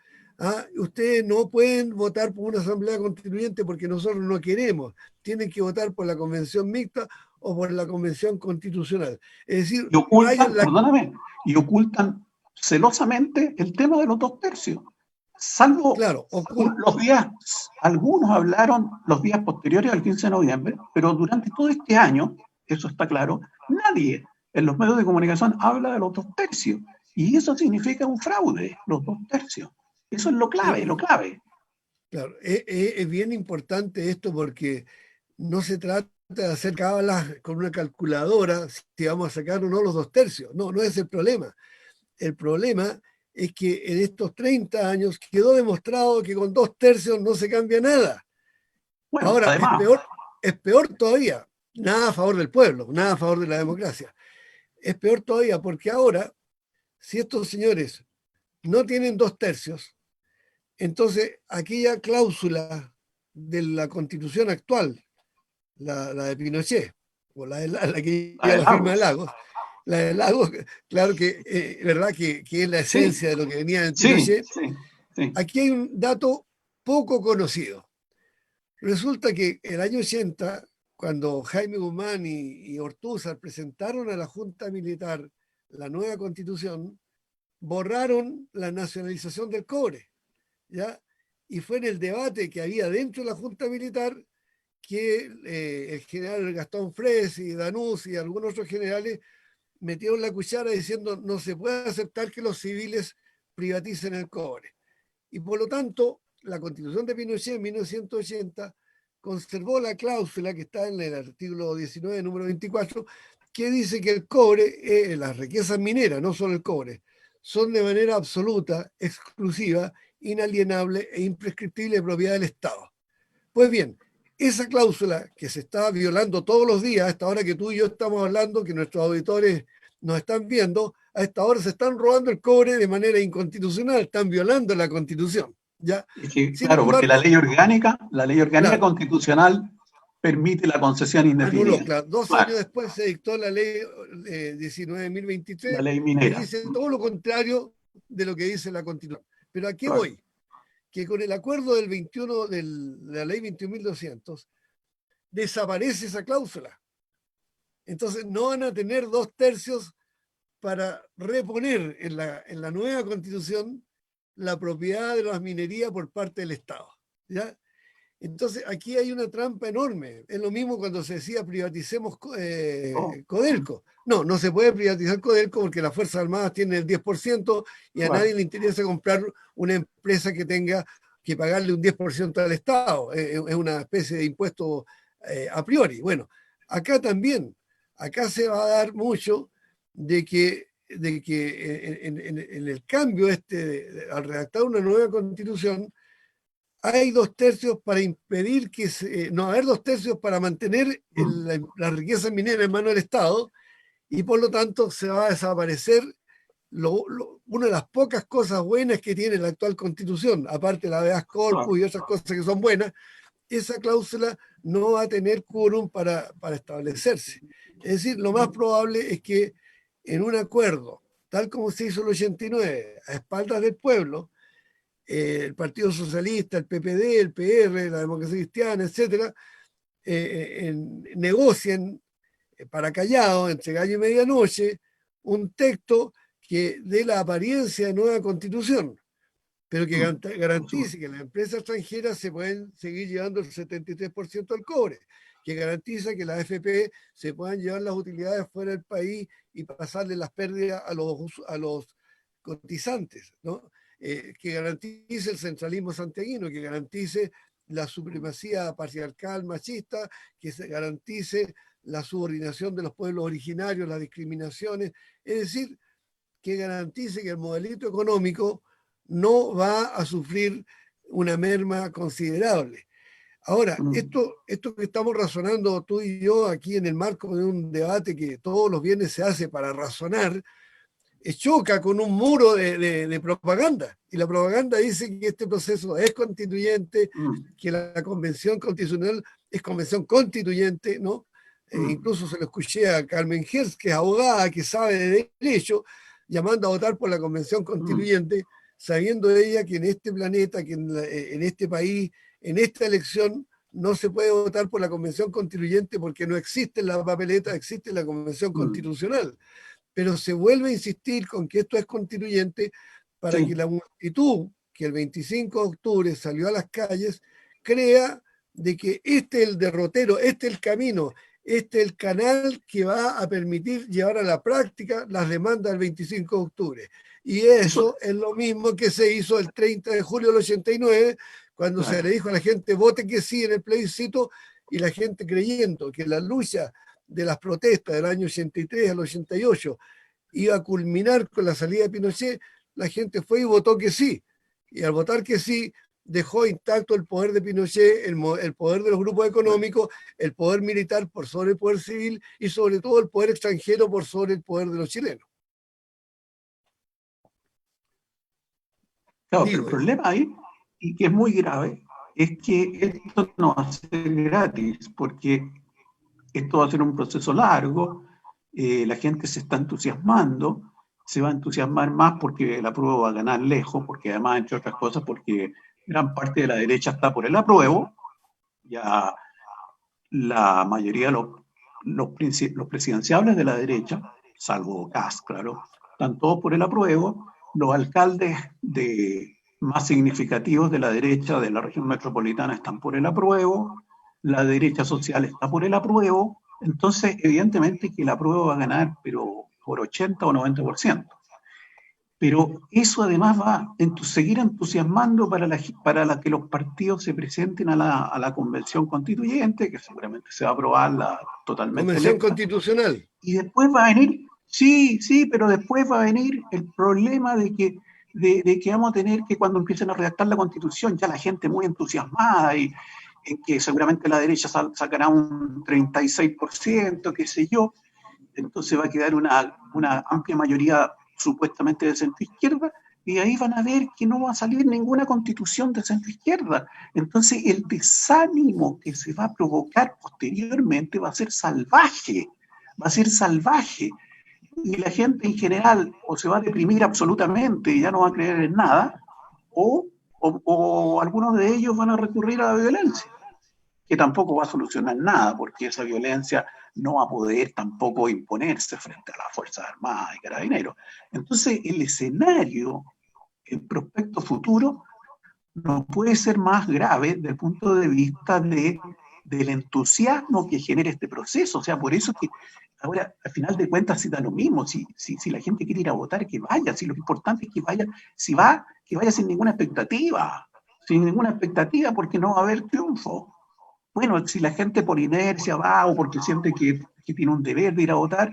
Ustedes no pueden votar por una asamblea constituyente porque nosotros no queremos. Tienen que votar por la convención mixta o por la convención constitucional. Es decir, y ocultan, perdóname, y ocultan celosamente el tema de los 2/3. Salvo, claro, los días, algunos hablaron los días posteriores al 15 de noviembre, pero durante todo este año, eso está claro, nadie en los medios de comunicación habla de los 2/3. Y eso significa un fraude, los 2/3. Eso es lo clave, lo clave. Claro, es bien importante esto porque no se trata de hacer cábalas con una calculadora si vamos a sacar o no los 2/3. No, no es el problema. El problema es que en estos 30 años quedó demostrado que con 2/3 no se cambia nada. Bueno, ahora, además, es peor todavía. Nada a favor del pueblo, nada a favor de la democracia. Es peor todavía porque ahora, si estos señores no tienen 2/3, entonces aquella cláusula de la constitución actual, la de Pinochet, o la que lleva la firma de Lagos, la de Lagos, claro que, ¿verdad? Que es la esencia de lo que venía en Pinochet. Sí. Aquí hay un dato poco conocido. Resulta que el año 80, cuando Jaime Guzmán y Ortúzar presentaron a la Junta Militar la nueva constitución, borraron la nacionalización del cobre, ¿ya? Y fue en el debate que había dentro de la Junta Militar que el general Gastón Fres y Danús y algunos otros generales metieron la cuchara diciendo no se puede aceptar que los civiles privaticen el cobre. Y por lo tanto, la Constitución de Pinochet en 1980 conservó la cláusula que está en el artículo 19, número 24, que dice que el cobre, las riquezas mineras, no solo el cobre, son de manera absoluta, exclusiva, inalienable e imprescriptible de propiedad del Estado. Pues bien, esa cláusula que se está violando todos los días, a esta hora que tú y yo estamos hablando, que nuestros auditores nos están viendo, a esta hora se están robando el cobre de manera inconstitucional, están violando la Constitución. ¿Ya? Claro, porque la ley orgánica claro, constitucional permite la concesión indefinida. Anuló, claro. Dos años después se dictó la ley 19.023, la ley minera, que dice todo lo contrario de lo que dice la Constitución. Pero ¿a qué voy? Que con el acuerdo del 21 de la ley 21.200 desaparece esa cláusula. Entonces no van a tener 2/3 para reponer en la nueva Constitución la propiedad de las minerías por parte del Estado. ¿Ya? Entonces aquí hay una trampa enorme. Es lo mismo cuando se decía privaticemos Codelco. No se puede privatizar Codelco porque las Fuerzas Armadas tienen el 10% y a nadie le interesa comprar una empresa que tenga que pagarle un 10% al Estado. Es una especie de impuesto a priori. Bueno, acá también, acá se va a dar mucho de que en el cambio al redactar una nueva constitución, hay 2/3 para impedir que no haber 2/3 para mantener la riqueza minera en manos del Estado y por lo tanto se va a desaparecer una de las pocas cosas buenas que tiene la actual constitución, aparte de la habeas corpus y otras cosas que son buenas. Esa cláusula no va a tener quórum para establecerse. Es decir, lo más probable es que en un acuerdo tal como se hizo en el 89, a espaldas del pueblo, el Partido Socialista, el PPD, el PR, la Democracia Cristiana, etcétera, negocian para callado, entre gallo y medianoche, un texto que dé la apariencia de nueva constitución, pero que garantice que las empresas extranjeras se pueden seguir llevando el 73% del cobre, que garantiza que las AFP se puedan llevar las utilidades fuera del país y pasarle las pérdidas a los cotizantes, ¿no? Que garantice el centralismo santiaguino, que garantice la supremacía patriarcal machista, que se garantice la subordinación de los pueblos originarios, las discriminaciones, es decir, que garantice que el modelito económico no va a sufrir una merma considerable. Ahora, esto que estamos razonando tú y yo aquí en el marco de un debate que todos los viernes se hace para razonar, choca con un muro de propaganda. Y la propaganda dice que este proceso es constituyente, que la convención constitucional es convención constituyente, ¿no? Incluso se lo escuché a Carmen Hertz, que es abogada, que sabe de derecho, llamando a votar por la convención constituyente, sabiendo ella que en este planeta, que en este país, en esta elección, no se puede votar por la convención constituyente porque no existe la papeleta, existe la convención constitucional. Pero se vuelve a insistir con que esto es constituyente para que la multitud que el 25 de octubre salió a las calles crea de que este es el derrotero, este es el camino, este es el canal que va a permitir llevar a la práctica las demandas del 25 de octubre. Y eso es lo mismo que se hizo el 30 de julio del 89, cuando se le dijo a la gente vote que sí en el plebiscito, y la gente creyendo que la lucha de las protestas del año 83 al 88 iba a culminar con la salida de Pinochet, la gente fue y votó que sí. Y al votar que sí, dejó intacto el poder de Pinochet, el poder de los grupos económicos, el poder militar por sobre el poder civil y sobre todo el poder extranjero por sobre el poder de los chilenos. Claro, pero el problema ahí, y que es muy grave, es que esto no va a ser gratis, porque esto va a ser un proceso largo, la gente se está entusiasmando, se va a entusiasmar más porque el apruebo va a ganar lejos, porque además, entre otras cosas, porque gran parte de la derecha está por el apruebo, ya la mayoría de los presidenciables de la derecha, salvo Kast, claro, están todos por el apruebo, los alcaldes más significativos de la derecha de la región metropolitana están por el apruebo, la derecha social está por el apruebo, entonces evidentemente que el apruebo va a ganar, pero por 80 o 90%. Pero eso además va a seguir entusiasmando para que los partidos se presenten a la convención constituyente, que seguramente se va a aprobar totalmente. Convención electa. Constitucional. Y después va a venir, sí, pero después va a venir el problema de que vamos a tener que cuando empiecen a redactar la constitución, ya la gente muy entusiasmada y en que seguramente la derecha sacará un 36%, qué sé yo, entonces va a quedar una amplia mayoría supuestamente de centro-izquierda, y ahí van a ver que no va a salir ninguna constitución de centro-izquierda. Entonces el desánimo que se va a provocar posteriormente va a ser salvaje, y la gente en general o se va a deprimir absolutamente y ya no va a creer en nada, o algunos de ellos van a recurrir a la violencia, que tampoco va a solucionar nada, porque esa violencia no va a poder tampoco imponerse frente a las Fuerzas Armadas y Carabineros. Entonces, el escenario, el prospecto futuro, no puede ser más grave desde el punto de vista del entusiasmo que genera este proceso. O sea, por eso que ahora, al final de cuentas, se da lo mismo. Si la gente quiere ir a votar, que vaya. Si lo importante es que vaya, que vaya sin ninguna expectativa. Sin ninguna expectativa, porque no va a haber triunfo. Bueno, si la gente por inercia va o porque siente que tiene un deber de ir a votar,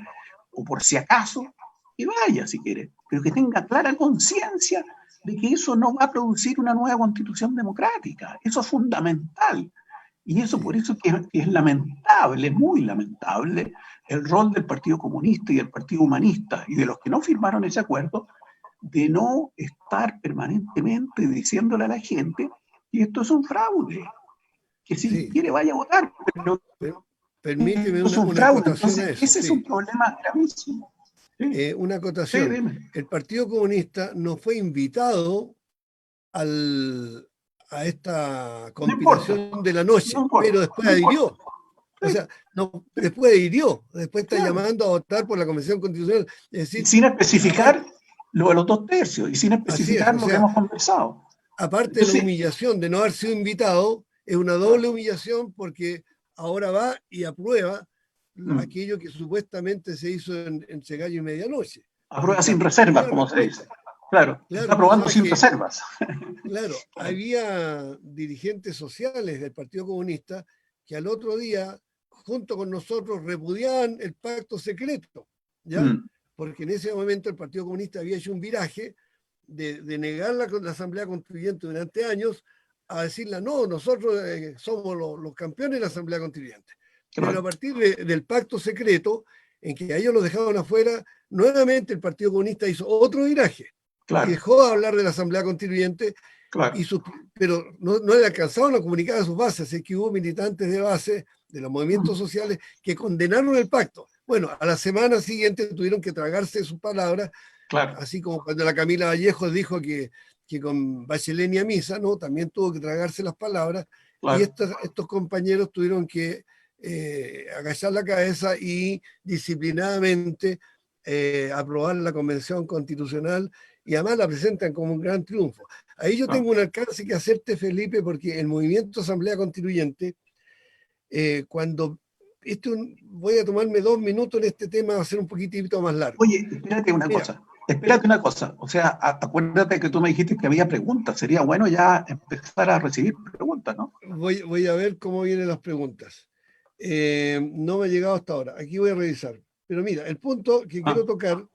o por si acaso, que vaya si quiere, pero que tenga clara conciencia de que eso no va a producir una nueva constitución democrática. Eso es fundamental. Y eso por eso que es lamentable, muy lamentable, el rol del Partido Comunista y del Partido Humanista y de los que no firmaron ese acuerdo, de no estar permanentemente diciéndole a la gente que esto es un fraude. Que si quiere vaya a votar, pero permíteme es un fraude. Entonces, ese es un problema gravísimo. Una Sí, acotación. dime. El Partido Comunista no fue invitado a esta No importa, conspiración de la no noche, pero importa, después no importa. adhirió. O Sí, sea, no, después adhirió, después está claro. llamando a votar por la Convención Constitucional. Es Y decir, sin aparte, especificar lo de los 2 tercios, y sin así es, especificar o lo que sea, hemos conversado. aparte de la Entonces, humillación de no haber sido invitado, es una doble claro. humillación porque ahora va y aprueba Mm. aquello que supuestamente se hizo entre gallo y medianoche. Aprueba Porque sin aquí reservas, Piñera como se dice. resulta, Claro, se está claro, tú aprobando sabes sin que, reservas. claro, Claro. había dirigentes sociales del Partido Comunista que al otro día, junto con nosotros, repudiaban el pacto secreto, ¿ya? Mm. Porque en ese momento el Partido Comunista había hecho un viraje de negar la Asamblea Constituyente durante años a decirle, no, nosotros somos los campeones de la Asamblea Constituyente. Pero a Claro, partir del pacto secreto, en que a ellos los dejaban afuera, nuevamente el Partido Comunista hizo otro viraje y claro, dejó de hablar de la Asamblea Constituyente, claro. pero no le alcanzaron a comunicar a sus bases, es que hubo militantes de base de los movimientos Mm. sociales que condenaron el pacto. Bueno, a la semana siguiente tuvieron que tragarse sus palabras, Claro, así como cuando la Camila Vallejo dijo que con Bachelet ni a misa, ¿no? También tuvo que tragarse las palabras, y claro. estos compañeros tuvieron que agachar la cabeza y disciplinadamente aprobar la Convención Constitucional, y además la presentan como un gran triunfo. Ahí yo Claro. tengo un alcance que hacerte, Felipe, porque el movimiento Asamblea Constituyente, cuando voy a tomarme 2 minutos en este tema, va a ser un poquitito más largo. Oye, espérate una Mira, cosa. Espérate una cosa. O sea, acuérdate que tú me dijiste que había preguntas. Sería bueno ya empezar a recibir preguntas, ¿no? voy a ver cómo vienen las preguntas. No me ha llegado hasta ahora. Aquí voy a revisar. Pero mira, el punto que Ah, quiero tocar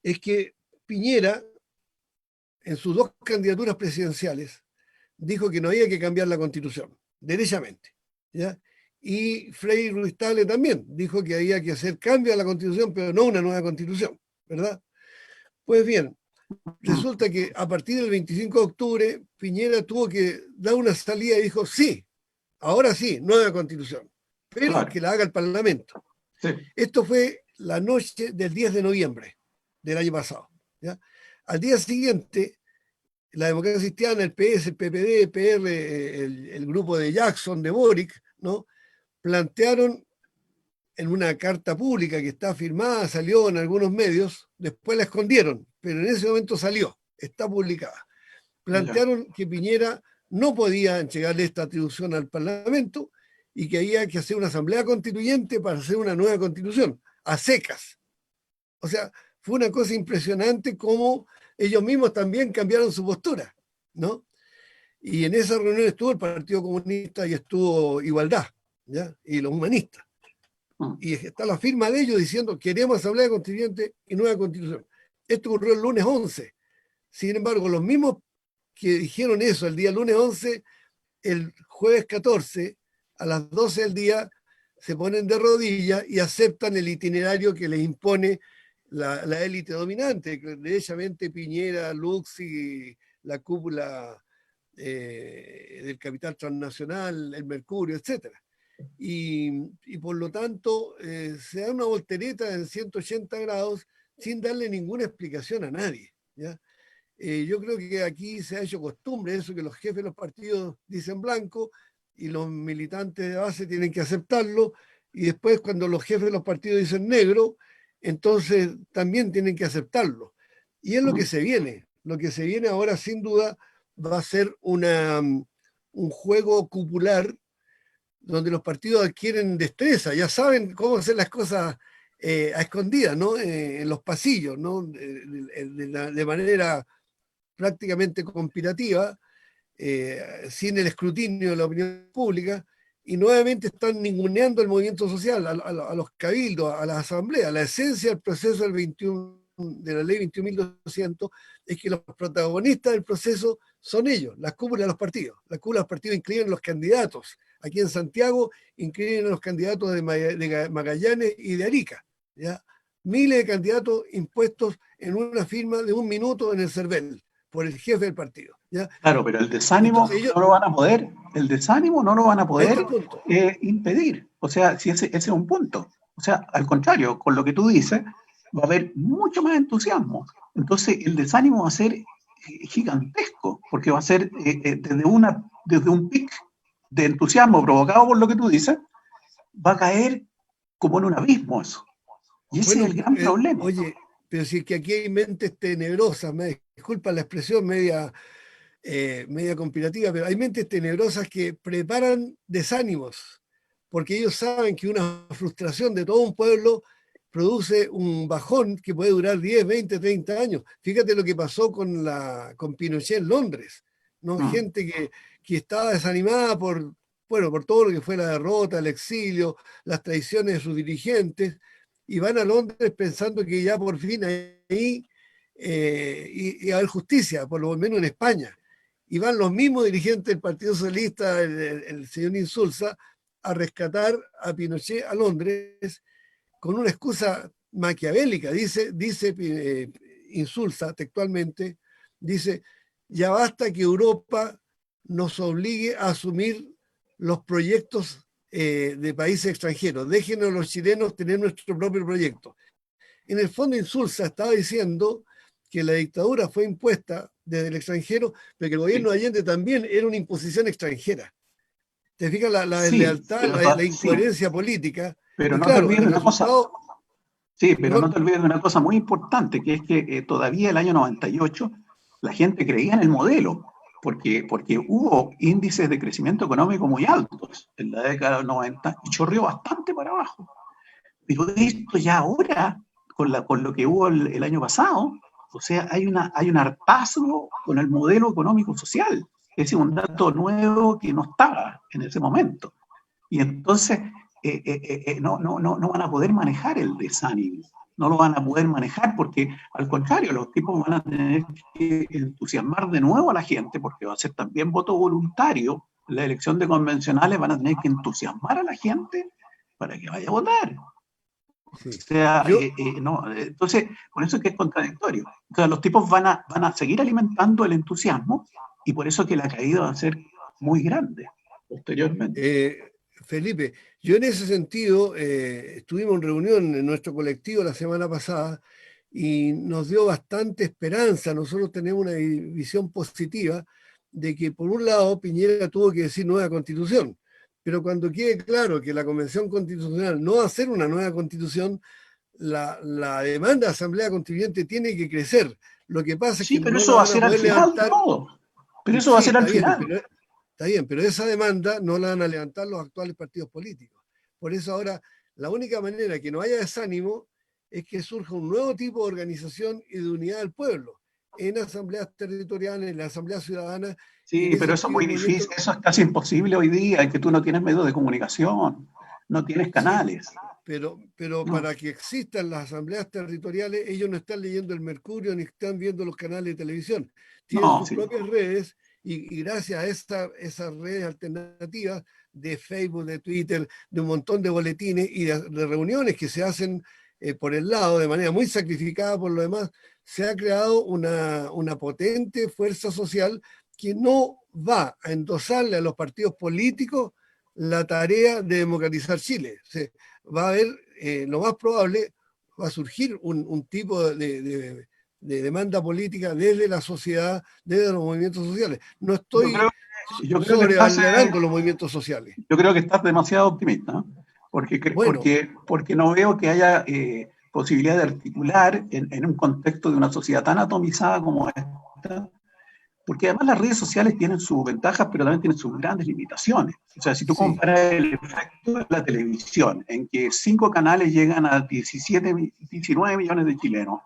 es que Piñera, en sus 2 candidaturas presidenciales, dijo que no había que cambiar la constitución, derechamente. ¿Ya? Y Frei Ruiz Tagle también dijo que había que hacer cambio a la constitución, pero no una nueva constitución, ¿verdad? Pues bien, mm, resulta que a partir del 25 de octubre, Piñera tuvo que dar una salida y dijo, sí, ahora sí, nueva constitución, pero claro. que la haga el Parlamento. Sí. Esto fue la noche del 10 de noviembre del año pasado. ¿Ya? Al día siguiente, la democracia cristiana, el PS, el PPD, el PR, el grupo de Jackson, de Boric, ¿no? Plantearon en una carta pública que está firmada, salió en algunos medios, después la escondieron, pero en ese momento salió, está publicada. Ya. Plantearon que Piñera no podía entregarle esta atribución al Parlamento y que había que hacer una asamblea constituyente para hacer una nueva constitución, a secas. O sea, fue una cosa impresionante cómo ellos mismos también cambiaron su postura, ¿no? Y en esa reunión estuvo el Partido Comunista y estuvo Igualdad, ¿ya? Y los humanistas. Mm. Y está la firma de ellos diciendo queremos asamblea constituyente y nueva constitución. Esto ocurrió el lunes 11. Sin embargo, los mismos que dijeron eso el día lunes 11, el jueves 14, a las 12 del día, se ponen de rodillas y aceptan el itinerario que les impone la élite dominante, derechamente Piñera, Lux y la cúpula del capital transnacional, el Mercurio, etcétera. Y por lo tanto se da una voltereta en 180 grados sin darle ninguna explicación a nadie. ¿Ya? Yo creo que aquí se ha hecho costumbre eso, que los jefes de los partidos dicen blanco y los militantes de base tienen que aceptarlo, y después cuando los jefes de los partidos dicen negro, entonces también tienen que aceptarlo. Y es lo que Mm. se viene. Lo que se viene ahora sin duda va a ser un juego cupular donde los partidos adquieren destreza, ya saben cómo hacer las cosas a escondidas, ¿no? En los pasillos, ¿no? De manera prácticamente conspirativa, sin el escrutinio de la opinión pública, y nuevamente están ninguneando el movimiento social, a los cabildos, a las asambleas. La esencia del proceso del 21, de la ley 21.200 es que los protagonistas del proceso son ellos, las cúpulas de los partidos. Las cúpulas de los partidos incluyen los candidatos. Aquí en Santiago incluyen a los candidatos de Magallanes y de Arica. ¿Ya? Miles de candidatos impuestos en una firma de 1 minuto en el CERVEL por el jefe del partido. ¿Ya? Claro, pero el desánimo Entonces ellos, no lo van a poder, el desánimo no lo van a ahí está poder el punto. impedir. O sea, si ese es un punto. O sea, al contrario, con lo que tú dices, va a haber mucho más entusiasmo. Entonces, el desánimo va a ser gigantesco, porque va a ser desde un pic de entusiasmo provocado por lo que tú dices, va a caer como en un abismo eso. Y ese es Bueno, el gran problema. oye, pero si es que aquí hay mentes tenebrosas, me disculpa la expresión media conspirativa, pero hay mentes tenebrosas que preparan desánimos, porque ellos saben que una frustración de todo un pueblo produce un bajón que puede durar 10, 20, 30 años. Fíjate lo que pasó con Pinochet en Londres, ¿no? Mm. Gente que estaba desanimada por todo lo que fue la derrota, el exilio, las traiciones de sus dirigentes, y van a Londres pensando que ya por fin ahí y a haber justicia, por lo menos en España. Y van los mismos dirigentes del Partido Socialista, el señor Insulza, a rescatar a Pinochet a Londres con una excusa maquiavélica. Dice Insulza textualmente, dice, ya basta que Europa nos obligue a asumir los proyectos de países extranjeros. Déjenos los chilenos tener nuestro propio proyecto. En el fondo, Insulza estaba diciendo que la dictadura fue impuesta desde el extranjero, pero que el gobierno Sí, de Allende también era una imposición extranjera. ¿Te fijas la sí, deslealtad, la sí, incoherencia política? pero Y no te claro, olvides el de una cosa. resultado Sí, pero no no. te olvides de una cosa muy importante, que es que todavía el año 98 la gente creía en el modelo, porque hubo índices de crecimiento económico muy altos en la década del 90 y chorreó bastante para abajo. Pero esto ya ahora, con lo que hubo el año pasado, o sea, hay un hartazgo con el modelo económico social. Ese es un dato nuevo que no estaba en ese momento. Y entonces no van a poder manejar el desánimo, no lo van a poder manejar porque al contrario, los tipos van a tener que entusiasmar de nuevo a la gente porque va a ser también voto voluntario. La elección de convencionales van a tener que entusiasmar a la gente para que vaya a votar. O Sí. sea, Yo, no, entonces, por eso es que es contradictorio. Entonces, los tipos van a seguir alimentando el entusiasmo y por eso que la caída va a ser muy grande posteriormente. Felipe, yo en ese sentido estuvimos en reunión en nuestro colectivo la semana pasada y nos dio bastante esperanza. Nosotros tenemos una visión positiva de que por un lado Piñera tuvo que decir nueva constitución, pero cuando quede claro que la Convención Constitucional no va a ser una nueva constitución, la demanda de Asamblea Constituyente tiene que crecer. Lo que pasa es Sí, que pero no eso la va a van a ser al poder final de levantar. todo. Pero eso va a Sí, ser está al bien, final. pero esa demanda no la van a levantar los actuales partidos políticos. Por eso ahora la única manera que no haya desánimo es que surja un nuevo tipo de organización y de unidad del pueblo en asambleas territoriales, en la asamblea ciudadana, y en Sí, ese pero eso es sentido muy el difícil. movimiento, Eso es casi imposible hoy día, es que tú no tienes medios de comunicación, no tienes sí, canales. pero No, para que existan las asambleas territoriales, ellos no están leyendo el Mercurio ni están viendo los canales de televisión. Tienen no, sus sí. propias redes y gracias a esas redes alternativas de Facebook, de Twitter, de un montón de boletines y de reuniones que se hacen por el lado de manera muy sacrificada por lo demás, se ha creado una potente fuerza social que no va a endosarle a los partidos políticos la tarea de democratizar Chile. Va a haber, lo más probable, va a surgir un tipo de demanda política desde la sociedad, desde los movimientos sociales. No Yo estoy creo, yo creo que estás, sobrevalorando los movimientos sociales. yo creo que estás demasiado optimista, ¿no? Bueno, Porque no veo que haya posibilidad de articular en un contexto de una sociedad tan atomizada como esta, porque además las redes sociales tienen sus ventajas, pero también tienen sus grandes limitaciones. O sea, si tú sí, comparas el efecto de la televisión, en que 5 canales llegan a 19 millones de chilenos,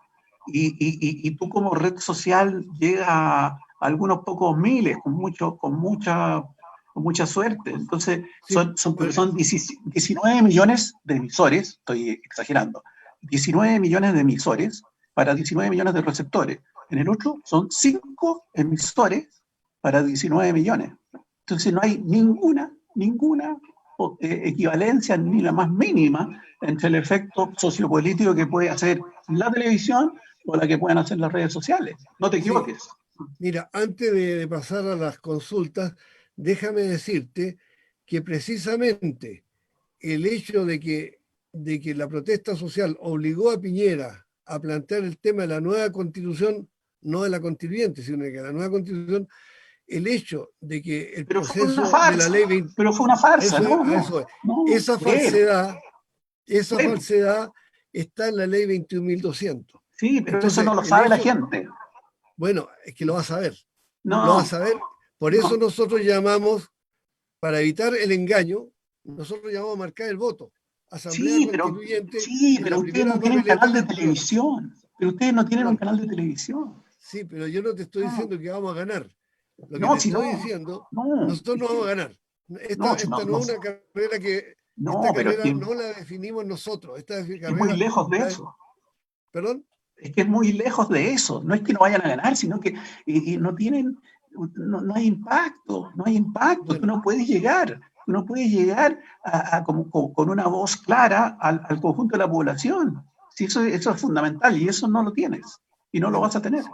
y tú como red social llegas a algunos pocos miles, con mucha suerte. Entonces, sí, pero son 19 millones de emisores, estoy exagerando, 19 millones de emisores para 19 millones de receptores. En el otro son 5 emisores para 19 millones. Entonces no hay ninguna equivalencia ni la más mínima entre el efecto sociopolítico que puede hacer la televisión o la que pueden hacer las redes sociales. No te sí. equivoques. Mira, antes de pasar a las consultas, déjame decirte que precisamente el hecho de que de que la protesta social obligó a Piñera a plantear el tema de la nueva constitución, no de la constituyente, sino de que la nueva constitución, el hecho de que el Pero fue una proceso de la farsa, ley 20, pero fue una farsa, no, a no, eso es. no, Esa créelo, esa créelo. falsedad está en la ley 21.200. Sí, pero eso Entonces, no lo el sabe la hecho, gente. bueno, es que lo vas a ver, lo No, vas a ver. Por eso no. nosotros llamamos, para evitar el engaño, nosotros llamamos a marcar el voto. Asamblea Constituyente Sí, en pero la ustedes primera no tienen papeleta canal y de aprueba. televisión. Pero ustedes no tienen un Perdón, canal de televisión. sí, pero yo no te estoy No, diciendo que vamos a ganar. Lo que no, te si estoy no, diciendo, no, nosotros es no vamos que, a ganar. no, si Esta no, no no, es una carrera esta no, pero carrera no la definimos nosotros. Esta es que es muy carrera, lejos de eso. perdón, Es que es muy lejos de eso. No es que no vayan a ganar, sino que y no tienen, no hay impacto, no hay impacto. bueno, Tú no puedes llegar con una voz clara al conjunto de la población. Sí, eso es fundamental y eso no lo tienes y no lo vas bueno, a tener.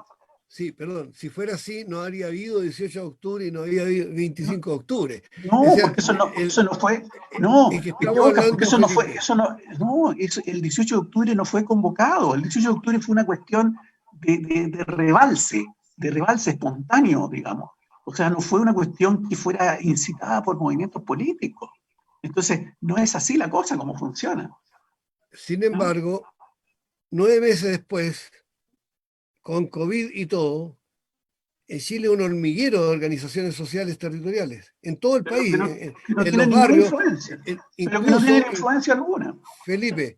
sí, perdón, si fuera así, no habría habido 18 de octubre y no había habido No, 25 de octubre. no, Es decir, porque eso no fue, no, es que te estamos equivocas, porque hablando, Felipe. el 18 de octubre no fue convocado, el 18 de octubre fue una cuestión de rebalse espontáneo, digamos. O sea, no fue una cuestión que fuera incitada por movimientos políticos. Entonces, no es así la cosa como funciona, Sin ¿no? embargo, 9 meses después, con COVID y todo, en Chile un hormiguero de organizaciones sociales territoriales, en todo el Pero país, que no en tiene los ninguna barrios, influencia, pero que no tienen incluso, influencia alguna. Felipe,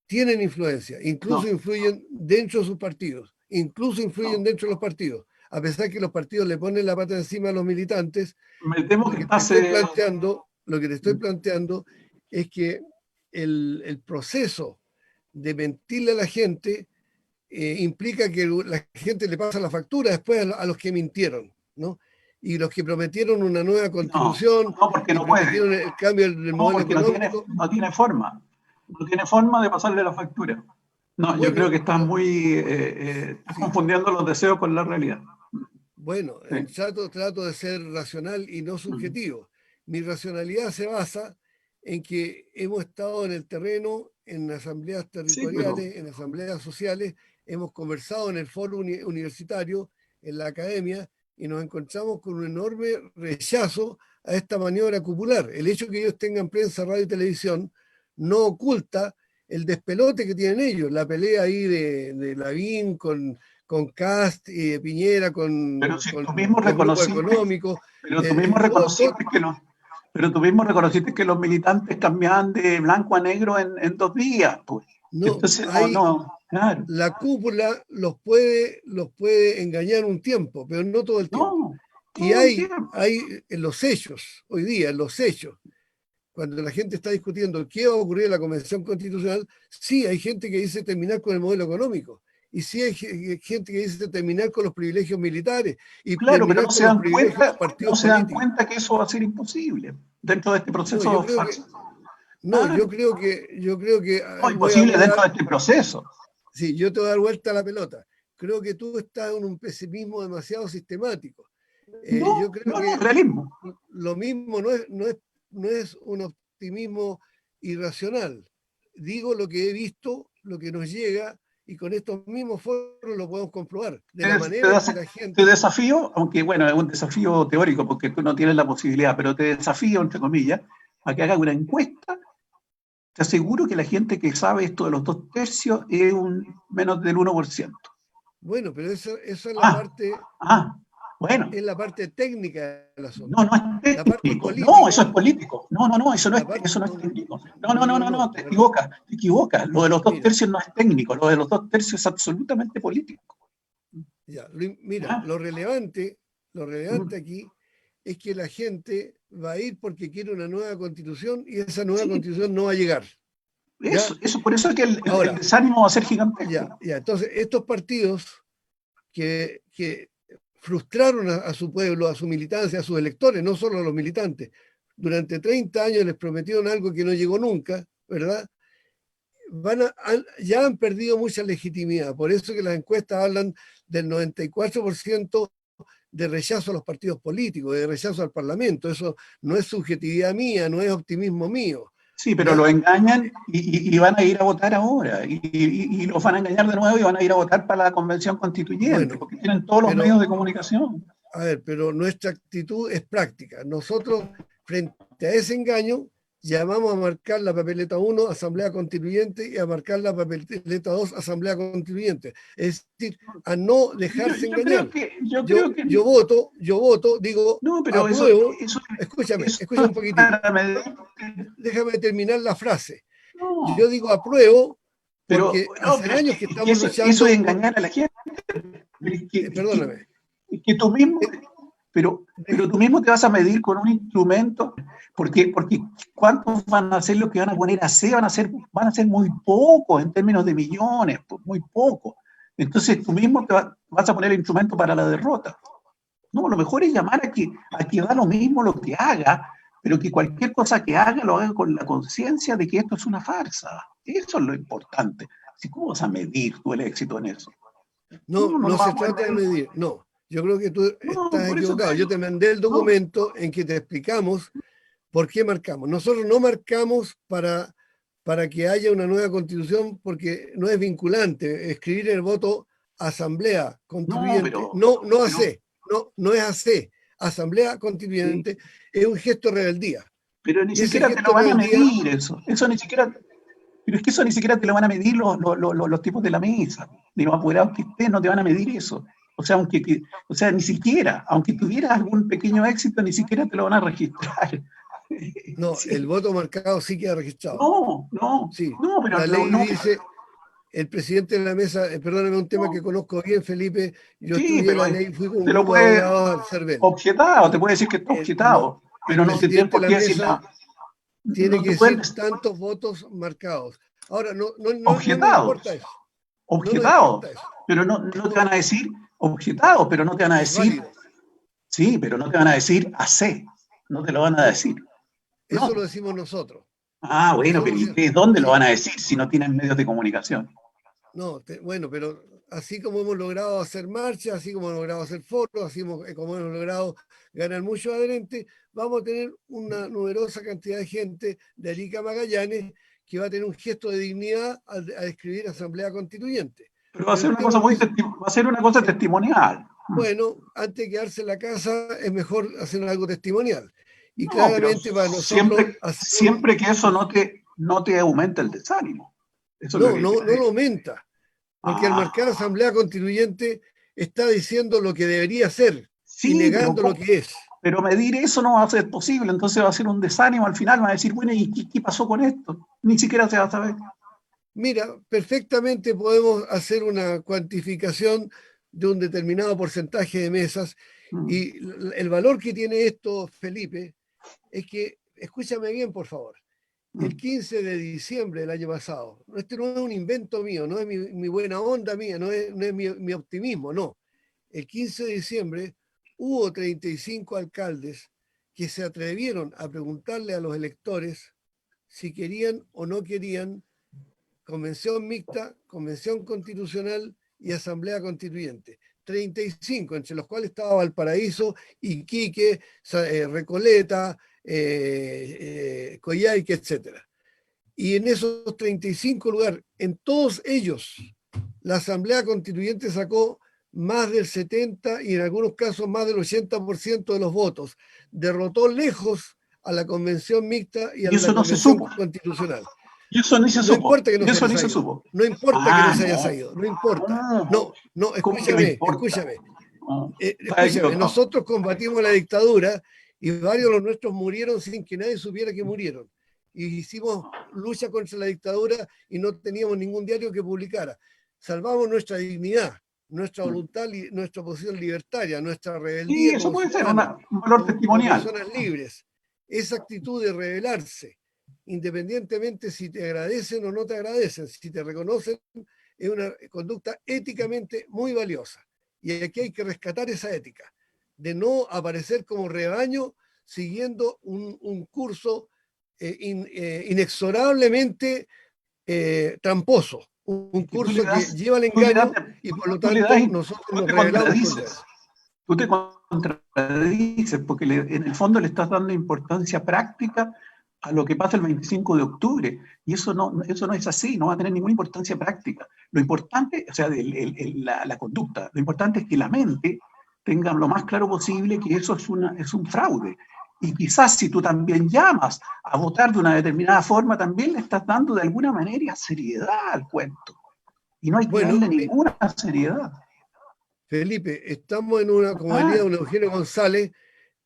tienen influencia, incluso No, influyen dentro de sus partidos, incluso influyen no. dentro de los partidos. A pesar que los partidos le ponen la pata encima a los militantes, Me temo lo que que te estoy estás... planteando, lo que te estoy planteando es que el proceso de mentirle a la gente implica que la gente le pasa la factura después a los que mintieron, ¿no? Y los que prometieron una nueva No, constitución no porque y no puede. prometieron el cambio del No, modelo porque económico, no tiene forma. No tiene forma de pasarle la factura. No, yo creo bueno, que estás pero estás sí, confundiendo los deseos con la realidad. bueno, Sí. trato de ser racional y no subjetivo. Mi racionalidad se basa en que hemos estado en el terreno, en asambleas Sí, pero territoriales, en asambleas sociales, hemos conversado en el foro universitario, en la academia, y nos encontramos con un enorme rechazo a esta maniobra cupular. El hecho de que ellos tengan prensa, radio y televisión no oculta el despelote que tienen ellos, la pelea ahí de Lavín con Cast y de Piñera, pero si tú mismo los grupos reconociste, económicos, pero tú mismo todo, reconociste que los, pero tú mismo reconociste que los militantes cambiaban de blanco a negro en 2 días, pues. no, Entonces hay claro, la cúpula los puede engañar un tiempo, pero no todo el tiempo. no, Y todo el tiempo. hay en los hechos, hoy día, en los hechos, cuando la gente está discutiendo qué va a ocurrir en la Convención Constitucional, sí hay gente que dice terminar con el modelo económico. Y sí hay gente que dice terminar con los privilegios militares y Claro, pero terminar con los privilegios de los no partidos se dan políticos. cuenta que eso va a ser imposible dentro de este No, yo proceso creo que, falso. no, Claro, yo creo que no, imposible dentro de este proceso. sí, yo te voy a dar vuelta a la pelota. Creo que tú estás en un pesimismo demasiado sistemático. Yo No, creo no, no, que realismo. lo mismo no es un optimismo irracional. Digo lo que he visto, lo que nos llega, y con estos mismos foros lo podemos comprobar. De Te, la te manera en que des- la te gente, desafío, aunque bueno, es un desafío teórico porque tú no tienes la posibilidad, pero te desafío, entre comillas, a que hagas una encuesta. Te aseguro que la gente que sabe esto de los 2 tercios es menos del 1%. bueno, pero eso Ah, ah, bueno. es la parte técnica del No, asunto. no es La parte técnico. No, eso es política, político. No, no, no, la parte, eso no es no, técnico. No, no, no, no, no, no, no, no, te de verdad. equivocas, te equivocas. Lo de los dos Mira, tercios no es técnico, lo de los 2 tercios es absolutamente político. ya, mira, ¿Ya? lo relevante aquí es que la gente va a ir porque quiere una nueva constitución y esa nueva Sí, constitución no va a llegar. ¿Ya? por eso es que el Ahora, desánimo va a ser gigantesco. ya. Entonces, estos partidos que frustraron a su pueblo, a su militancia, a sus electores, no solo a los militantes, durante 30 años les prometieron algo que no llegó nunca, ¿verdad? Ya han perdido mucha legitimidad. Por eso que las encuestas hablan del 94% de rechazo a los partidos políticos, de rechazo al Parlamento. Eso no es subjetividad mía, no es optimismo mío. Sí, pero ¿ya? lo engañan y van a ir a votar ahora. Y los van a engañar de nuevo y van a ir a votar para la convención constituyente, Bueno, porque tienen todos los medios pero de comunicación. a ver, pero nuestra actitud es práctica. Nosotros, frente a ese engaño, llamamos a marcar la papeleta 1, Asamblea Constituyente, y a marcar la papeleta 2, Asamblea Constituyente. Es decir, a no Yo, dejarse yo creo engañar. que, yo creo que Yo voto, digo, no, pero apruebo, eso, escúchame, eso escúchame es un poquitito, para medir. déjame terminar la frase. Yo No, digo apruebo pero porque no, hace pero es años que que estamos eso es luchando por, engañar a la gente. Pero perdóname, es que tú mismo, eh, pero tú mismo te vas a medir con un instrumento, porque ¿cuántos van a ser los que van a poner a C? Van a ser muy pocos en términos de millones, pues, muy pocos. Entonces tú mismo vas a poner el instrumento para la derrota. No, lo mejor es llamar a que da lo mismo lo que haga, pero que cualquier cosa que haga lo haga con la conciencia de que esto es una farsa. Eso es lo importante. Así, ¿cómo vas a medir tú el éxito en eso? no, No, no no lo vas se a poder trata de medir. medir, no. Yo creo que tú No, estás por eso te equivocado. Yo digo. te mandé el No, documento en que te explicamos por qué marcamos. Nosotros no marcamos para que haya una nueva constitución porque no es vinculante. Escribir el voto asamblea no, constituyente, no, no hace, no, no es hace. Asamblea sí, constituyente es un gesto de rebeldía. pero ni Y ese siquiera te gesto lo de van a rebeldía, medir eso. Eso ni siquiera, pero es que eso ni siquiera te lo van a medir los tipos de la mesa. Ni los apoderados que estén, no te van a medir eso. O sea, o sea, ni siquiera, aunque tuvieras algún pequeño éxito, ni siquiera te lo van a registrar. no, el Sí. voto marcado sí queda registrado. No, no, Sí, no, pero la ley no, dice, el presidente de la mesa, perdóname, un tema que no. conozco bien, Felipe, yo Sí, estudié pero la ley, fui con un te lo grupo de puede abogados al CERVEL. objetar, o te puede decir que está No, objetado, el pero no te tienen presidente de por la qué decir mesa nada. tiene No que te pueden decir decir tantos votos marcados. Ahora, no nos importa objetados, eso, no nos objetados, importa eso. pero no te No, van a decir objetados, pero no te van a es decir, válido. sí, pero no te van a decir AC, no te lo van a No, decir. eso No. lo decimos nosotros. Ah, bueno, pero Nosotros ¿y decimos, ustedes dónde lo sí, van a decir si no tienen medios de comunicación? no, bueno, pero así como hemos logrado hacer marchas, así como hemos logrado hacer foros, como hemos logrado ganar muchos adherentes, vamos a tener una numerosa cantidad de gente de Arica a Magallanes que va a tener un gesto de dignidad al escribir Asamblea Constituyente. Pero va a Pero ser el una tema cosa no es, va a ser una cosa el, testimonial. bueno, antes de quedarse en la casa es mejor hacer algo testimonial. Y No, pero claramente para nosotros hacer siempre que eso no te aumente el desánimo. Eso es lo no, que no, quiero no decir. lo aumenta, porque al Ah, marcar Asamblea Constituyente está diciendo lo que debería ser y sí, negando lo que es. pero medir eso no va a ser posible, entonces va a ser un desánimo al final, va a decir, bueno, ¿y qué pasó con esto? Ni siquiera se va a saber. Mira, perfectamente podemos hacer una cuantificación de un determinado porcentaje de mesas Mm, y el valor que tiene esto, Felipe, es que, escúchame bien, por favor, el mm. 15 de diciembre del año pasado, este no es un invento mío, no es mi buena onda mía, no es mi optimismo, no. El 15 de diciembre hubo 35 alcaldes que se atrevieron a preguntarle a los electores si querían o no querían convención mixta, convención constitucional y asamblea constituyente. 35, entre los cuales estaba Valparaíso, Iquique, Recoleta, Coyhaique, etc. Y en esos 35 lugares, en todos ellos, la asamblea constituyente sacó más del 70 y en algunos casos más del 80% de los votos. Derrotó lejos a la convención mixta y a Y la eso no se convención supo, constitucional. y eso ni se No supo, importa que no y se eso haya ni se sabido, supo. no importa que no Ah, se haya no, sabido, no importa. no, No, ¿cómo que no escúchame, importa? escúchame, No, estás escúchame. equivocado. Nosotros combatimos la dictadura y varios de los nuestros murieron sin que nadie supiera que murieron. Y hicimos lucha contra la dictadura y no teníamos ningún diario que publicara. Salvamos nuestra dignidad, nuestra voluntad, nuestra posición libertaria, nuestra Sí, rebeldía eso como puede ser ciudadanos, un valor como testimonial. personas libres. Esa actitud de rebelarse, independientemente si te agradecen o no te agradecen, si te reconocen, es una conducta éticamente muy valiosa. Y aquí hay que rescatar esa ética, de no aparecer como rebaño siguiendo un curso inexorablemente tramposo, un Es que curso que lleva al tú le das, engaño y por lo tú le das, tanto nosotros tú nos te rebelamos contra contradices. eso. Tú te contradices porque en el fondo le estás dando importancia práctica a lo que pasa el 25 de octubre. Y eso no es así, no va a tener ninguna importancia práctica. Lo importante, o sea, la conducta, lo importante es que la mente tenga lo más claro posible que eso es un fraude. Y quizás si tú también llamas a votar de una determinada forma, también le estás dando de alguna manera seriedad al cuento. Y no hay que Bueno, darle ninguna seriedad. Felipe, estamos en una, como diría Ah, don Eugenio González,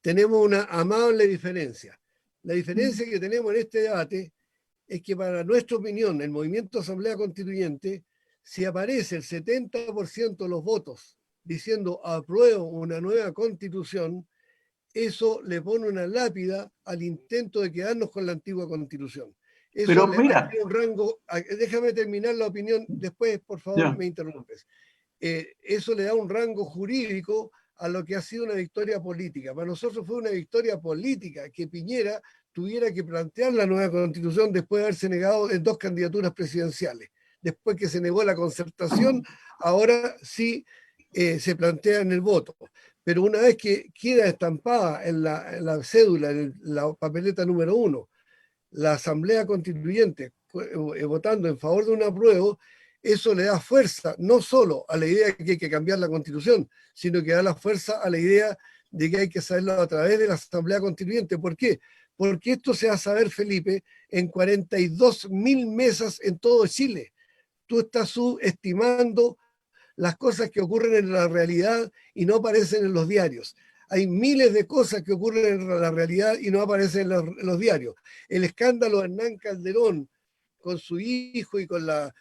tenemos una amable diferencia. La diferencia que tenemos en este debate es que para nuestra opinión, el movimiento Asamblea Constituyente, si aparece el 70% de los votos diciendo apruebo una nueva constitución, eso le pone una lápida al intento de quedarnos con la antigua constitución. Eso pero le mira, abre un rango, déjame terminar la opinión, después por favor ya. me interrumpes. Eso le da un rango jurídico a lo que ha sido una victoria política. Para nosotros fue una victoria política que Piñera tuviera que plantear la nueva constitución después de haberse negado en 2 candidaturas presidenciales. Después que se negó la concertación, ahora sí se plantea en el voto. Pero una vez que queda estampada en la cédula, en la papeleta número 1, la Asamblea Constituyente votando en favor de un apruebo, eso le da fuerza no solo a la idea de que hay que cambiar la Constitución, sino que da la fuerza a la idea de que hay que saberlo a través de la Asamblea Constituyente. ¿Por qué? Porque esto se va a saber, Felipe, en 42.000 mesas en todo Chile. Tú estás subestimando las cosas que ocurren en la realidad y no aparecen en los diarios. Hay miles de cosas que ocurren en la realidad y no aparecen en los diarios. El escándalo de Hernán Calderón con su hijo y con la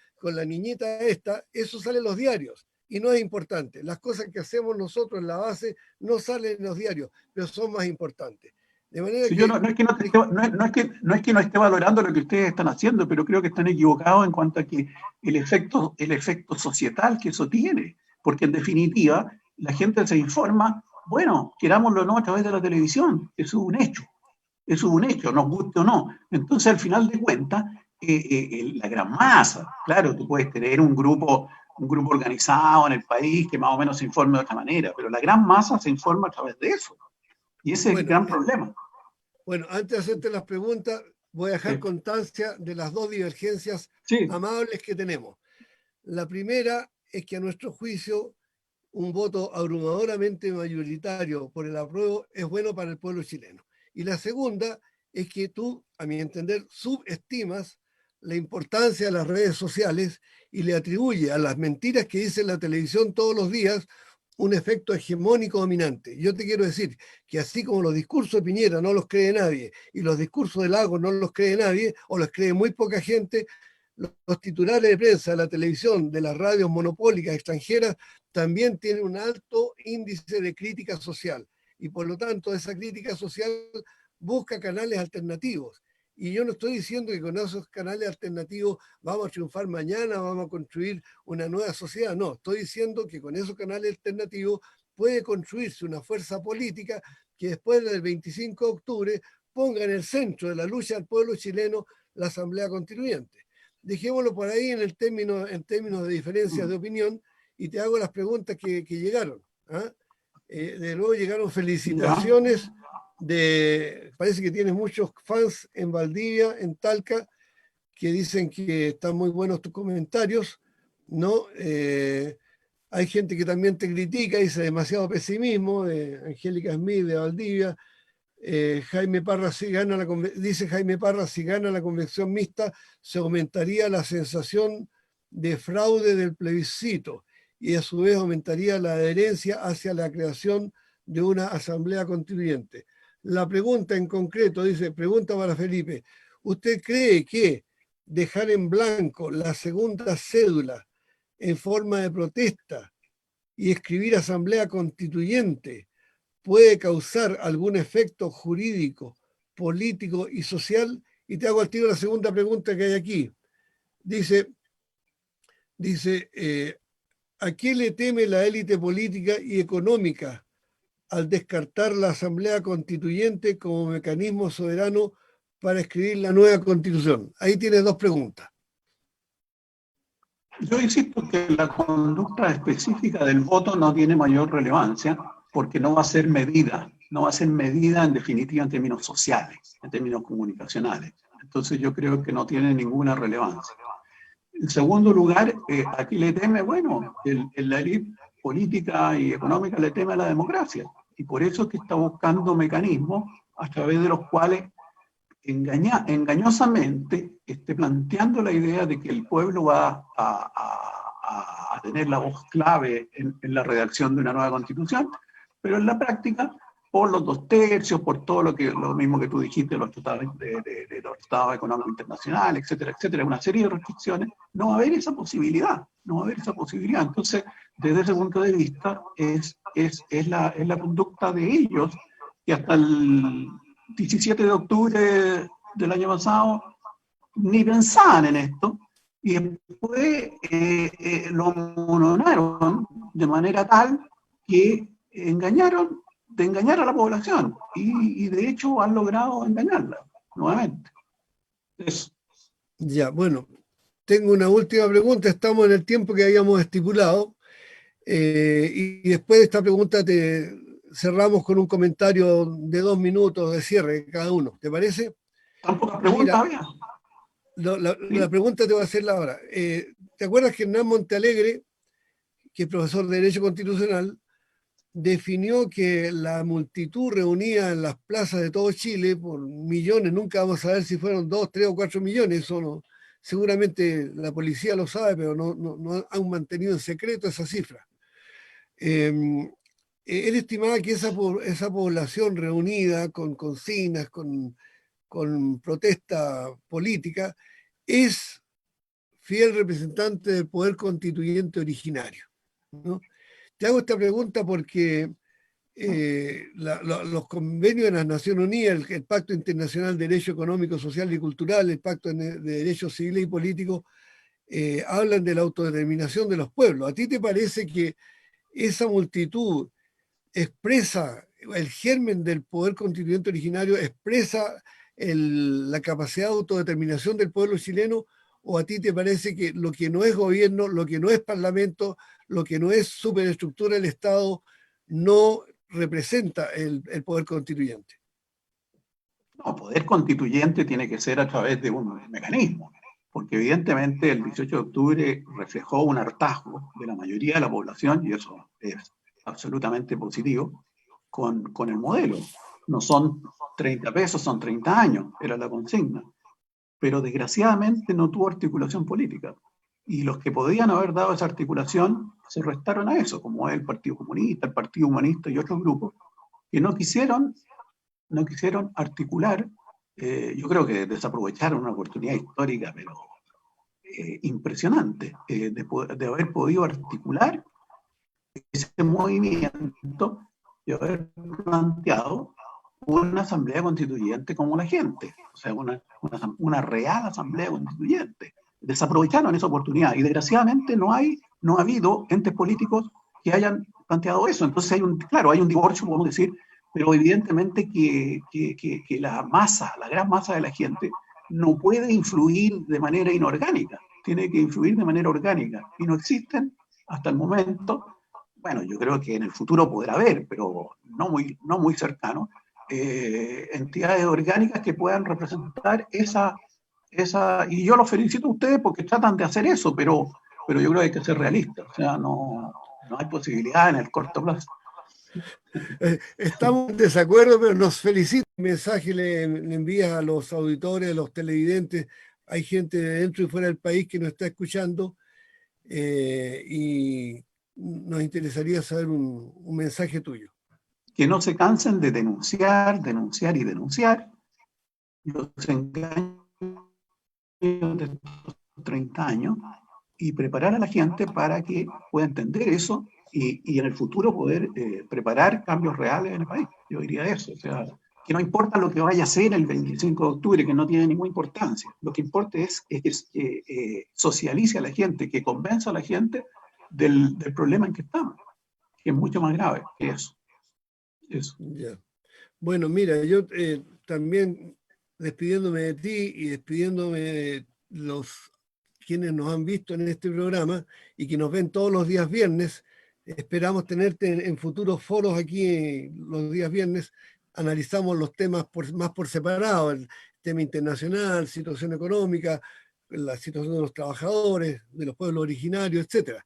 niñita esta, eso sale en los diarios y no es importante. Las cosas que hacemos nosotros en la base no salen en los diarios, pero son más importantes. De manera Si yo que... no es que no es que no esté valorando lo que ustedes están haciendo, pero creo que están equivocados en cuanto a que el efecto societal que eso tiene, porque en definitiva la gente se informa, bueno, querámoslo o no a través de la televisión, eso es eso es un hecho, nos guste o no. Entonces, al final de cuentas, la gran masa, claro, tú puedes tener un grupo organizado en el país que más o menos se informe de otra manera, pero la gran masa se informa a través de eso. Y ese es el Bueno, gran problema. bueno, antes de hacerte las preguntas, voy a dejar Sí. constancia de las 2 divergencias Sí. amables que tenemos. La primera es que a nuestro juicio un voto abrumadoramente mayoritario por el apruebo es bueno para el pueblo chileno. Y la segunda es que tú, a mi entender, subestimas la importancia de las redes sociales y le atribuye a las mentiras que dice la televisión todos los días un efecto hegemónico dominante. Yo te quiero decir que así como los discursos de Piñera no los cree nadie y los discursos de Lagos no los cree nadie o los cree muy poca gente, los titulares de prensa de la televisión, de las radios monopólicas extranjeras, también tienen un alto índice de crítica social. Y por lo tanto, esa crítica social busca canales alternativos. Y yo no estoy diciendo que con esos canales alternativos vamos a triunfar mañana, vamos a construir una nueva sociedad. No, estoy diciendo que con esos canales alternativos puede construirse una fuerza política que después del 25 de octubre ponga en el centro de la lucha del pueblo chileno la Asamblea Constituyente. Dejémoslo por ahí en términos de diferencias de opinión y te hago las preguntas que llegaron. ¿Ah? De nuevo llegaron Ya. felicitaciones parece que tienes muchos fans en Valdivia, en Talca, que dicen que están muy buenos tus comentarios, ¿no? Hay gente que también te critica, dice demasiado pesimismo, Angélica Smith de Valdivia. Jaime Parra, dice Jaime Parra, si gana la convención mixta, se aumentaría la sensación de fraude del plebiscito y a su vez aumentaría la adherencia hacia la creación de una asamblea constituyente. La pregunta en concreto, dice, pregunta para Felipe, ¿usted cree que dejar en blanco la segunda cédula en forma de protesta y escribir asamblea constituyente puede causar algún efecto jurídico, político y social? Y te hago al tiro la segunda pregunta que hay aquí. Dice, ¿a qué le teme la élite política y económica al descartar la Asamblea Constituyente como mecanismo soberano para escribir la nueva Constitución? Ahí tienes 2 preguntas. Yo insisto que la conducta específica del voto no tiene mayor relevancia porque no va a ser medida. no va a ser medida en definitiva en términos sociales, en términos comunicacionales. Entonces yo creo que no tiene ninguna relevancia. En segundo lugar, aquí le teme, bueno, la élite política y económica le teme a la democracia. Y por eso es que está buscando mecanismos a través de los cuales engañosamente esté planteando la idea de que el pueblo va a tener la voz clave en la redacción de una nueva constitución, pero en la práctica, por los 2/3, por todo lo mismo que tú dijiste, los tratados de los tratados económicos internacionales, etcétera, etcétera, una serie de restricciones, no va a haber esa posibilidad, no va a haber esa posibilidad. Entonces, desde ese punto de vista, es la conducta de ellos, que hasta el 17 de octubre del año pasado ni pensaban en esto, y después lo mononaron de manera tal que de engañar a la población, y de hecho han logrado engañarla nuevamente. Eso. Ya, bueno, tengo una última pregunta, estamos en el tiempo que habíamos estipulado, y después de esta pregunta te cerramos con un comentario de 2 minutos de cierre cada uno, ¿te parece? Tan pocas preguntas Mira, había. la ¿Sí? pregunta te voy a hacerla ahora. ¿Te acuerdas que Hernán Montealegre, que es profesor de Derecho Constitucional, definió que la multitud reunida en las plazas de todo Chile por millones, nunca vamos a saber si fueron 2, 3 o 4 millones, eso no, seguramente la policía lo sabe, pero no han mantenido en secreto esa cifra. Eh, Él estimaba que esa población reunida con consignas, con protesta política, es fiel representante del poder constituyente originario, ¿no? Te hago esta pregunta porque los convenios de las Naciones Unidas, el Pacto Internacional de Derecho Económico, Social y Cultural, el Pacto de Derechos Civiles y Políticos, hablan de la autodeterminación de los pueblos. ¿A ti te parece que esa multitud expresa el germen del poder constituyente originario, expresa la capacidad de autodeterminación del pueblo chileno, o a ti te parece que lo que no es gobierno, lo que no es parlamento, lo que no es superestructura del Estado, no representa el poder constituyente? No, poder constituyente tiene que ser a través de un mecanismo, porque evidentemente el 18 de octubre reflejó un hartazgo de la mayoría de la población, y eso es absolutamente positivo, con el modelo. No son 30 pesos, son 30 años, era la consigna. Pero desgraciadamente no tuvo articulación política. Y los que podían haber dado esa articulación se restaron a eso, como es el Partido Comunista, el Partido Humanista y otros grupos, que no quisieron articular. Yo creo que desaprovecharon una oportunidad histórica, pero impresionante, de haber podido articular ese movimiento y haber planteado una asamblea constituyente como la gente, o sea, una real asamblea constituyente. Desaprovecharon esa oportunidad y desgraciadamente no ha habido entes políticos que hayan planteado eso. Entonces claro, hay un divorcio, podemos decir, pero evidentemente que la gran masa de la gente no puede influir de manera inorgánica, tiene que influir de manera orgánica, y no existen hasta el momento. Bueno, yo creo que en el futuro podrá haber, pero no muy cercano, entidades orgánicas que puedan representar y yo los felicito a ustedes porque tratan de hacer eso, pero yo creo que hay que ser realistas, o sea, no hay posibilidad en el corto plazo. Estamos en desacuerdo, pero nos felicita. El mensaje le envías a los auditores, a los televidentes. Hay gente de dentro y fuera del país que nos está escuchando, y nos interesaría saber un mensaje tuyo. Que no se cansen de denunciar, denunciar y denunciar los engaños de estos 30 años, y preparar a la gente para que pueda entender eso y en el futuro poder preparar cambios reales en el país. Yo diría eso, o sea, que no importa lo que vaya a ser el 25 de octubre, que no tiene ninguna importancia. Lo que importa es que socialice a la gente, que convenza a la gente del problema en que estamos, que es mucho más grave que eso. Ya. Bueno, mira, yo también despidiéndome de ti y despidiéndome de los quienes nos han visto en este programa y que nos ven todos los días viernes, Esperamos tenerte en futuros foros aquí los días viernes. Analizamos los temas más por separado, el tema internacional, situación económica, la situación de los trabajadores, de los pueblos originarios, etcétera.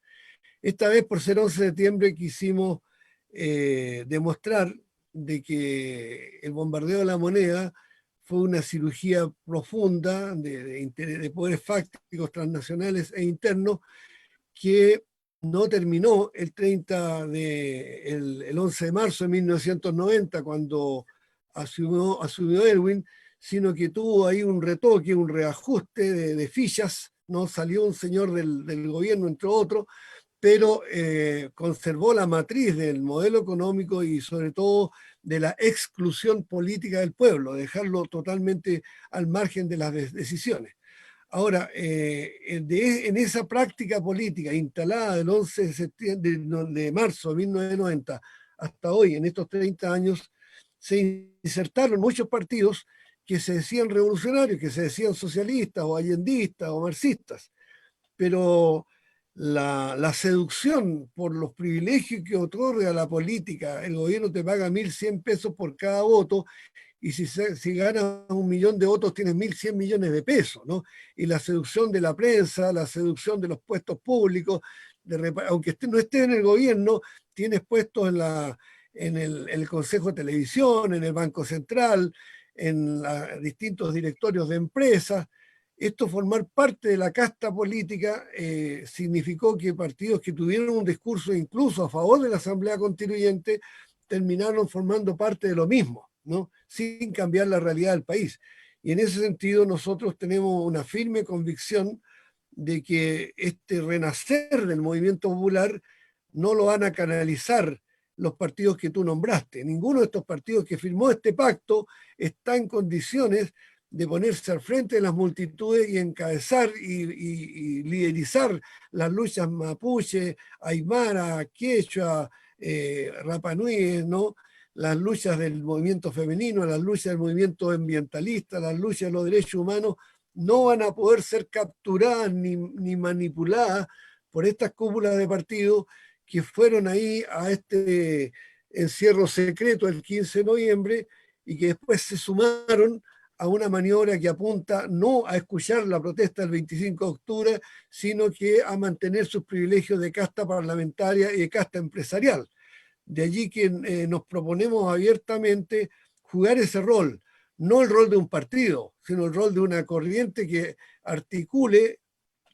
Esta vez, por ser 11 de septiembre, quisimos demostrar de que el bombardeo de la moneda fue una cirugía profunda de poderes fácticos transnacionales e internos que no terminó el 11 de marzo de 1990, cuando asumió Elwin, sino que tuvo ahí un retoque, un reajuste de fichas, ¿no? Salió un señor del gobierno, entre otros, pero conservó la matriz del modelo económico y sobre todo de la exclusión política del pueblo, dejarlo totalmente al margen de las decisiones. Ahora, en esa práctica política instalada del 11 de, septiembre, de marzo de 1990 hasta hoy, en estos 30 años, se insertaron muchos partidos que se decían revolucionarios, que se decían socialistas o allendistas o marxistas, pero la seducción por los privilegios que otorga la política, el gobierno te paga 1.100 pesos por cada voto, y si ganas 1.000.000 de votos tienes 1.100 millones de pesos, ¿no? Y la seducción de la prensa, la seducción de los puestos públicos, aunque no esté en el gobierno, tienes puestos en el Consejo de Televisión, en el Banco Central, en distintos directorios de empresas. Esto, formar parte de la casta política, significó que partidos que tuvieron un discurso incluso a favor de la Asamblea Constituyente terminaron formando parte de lo mismo, ¿no? Sin cambiar la realidad del país. Y en ese sentido nosotros tenemos una firme convicción de que este renacer del movimiento popular no lo van a canalizar los partidos que tú nombraste. Ninguno de estos partidos que firmó este pacto está en condiciones de ponerse al frente de las multitudes y encabezar y liderizar las luchas mapuche, aymara, quechua, Rapa Nui, ¿no? Las luchas del movimiento femenino, las luchas del movimiento ambientalista, las luchas de los derechos humanos, no van a poder ser capturadas ni manipuladas por estas cúpulas de partidos que fueron ahí a este encierro secreto el 15 de noviembre y que después se sumaron a una maniobra que apunta no a escuchar la protesta del 25 de octubre, sino que a mantener sus privilegios de casta parlamentaria y de casta empresarial. De allí que nos proponemos abiertamente jugar ese rol, no el rol de un partido, sino el rol de una corriente que articule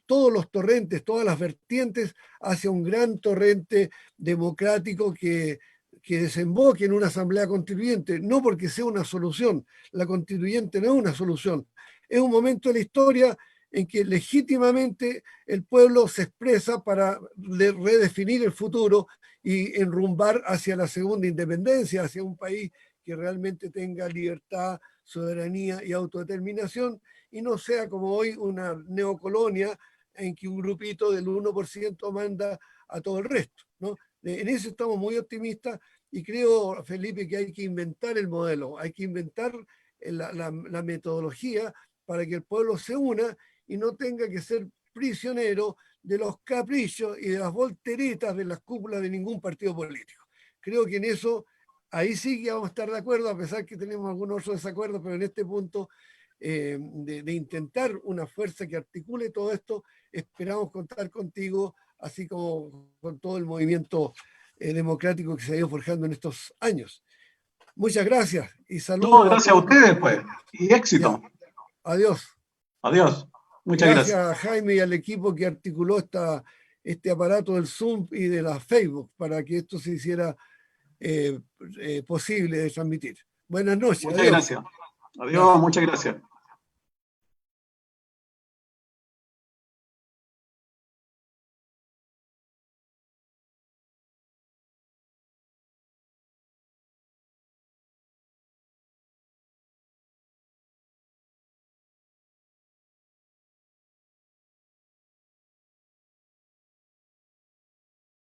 todos los torrentes, todas las vertientes hacia un gran torrente democrático que desemboque en una asamblea constituyente, no porque sea una solución, la constituyente no es una solución, es un momento de la historia en que legítimamente el pueblo se expresa para redefinir el futuro y enrumbar hacia la segunda independencia, hacia un país que realmente tenga libertad, soberanía y autodeterminación, y no sea como hoy una neocolonia en que un grupito del 1% manda a todo el resto, ¿no? En eso estamos muy optimistas y creo, Felipe, que hay que inventar el modelo, hay que inventar la metodología para que el pueblo se una y no tenga que ser prisionero de los caprichos y de las volteretas de las cúpulas de ningún partido político. Creo que en eso, ahí sí que vamos a estar de acuerdo, a pesar que tenemos algunos otros desacuerdos, pero en este punto de intentar una fuerza que articule todo esto, esperamos contar contigo, así como con todo el movimiento democrático que se ha ido forjando en estos años. Muchas gracias y saludos. No, gracias a ustedes, pues, y éxito. Ya. Adiós. Adiós. Muchas gracias. gracias A Jaime y al equipo que articuló este aparato del Zoom y de la Facebook para que esto se hiciera posible de transmitir. Buenas noches. Muchas Adiós. gracias. Adiós, muchas gracias.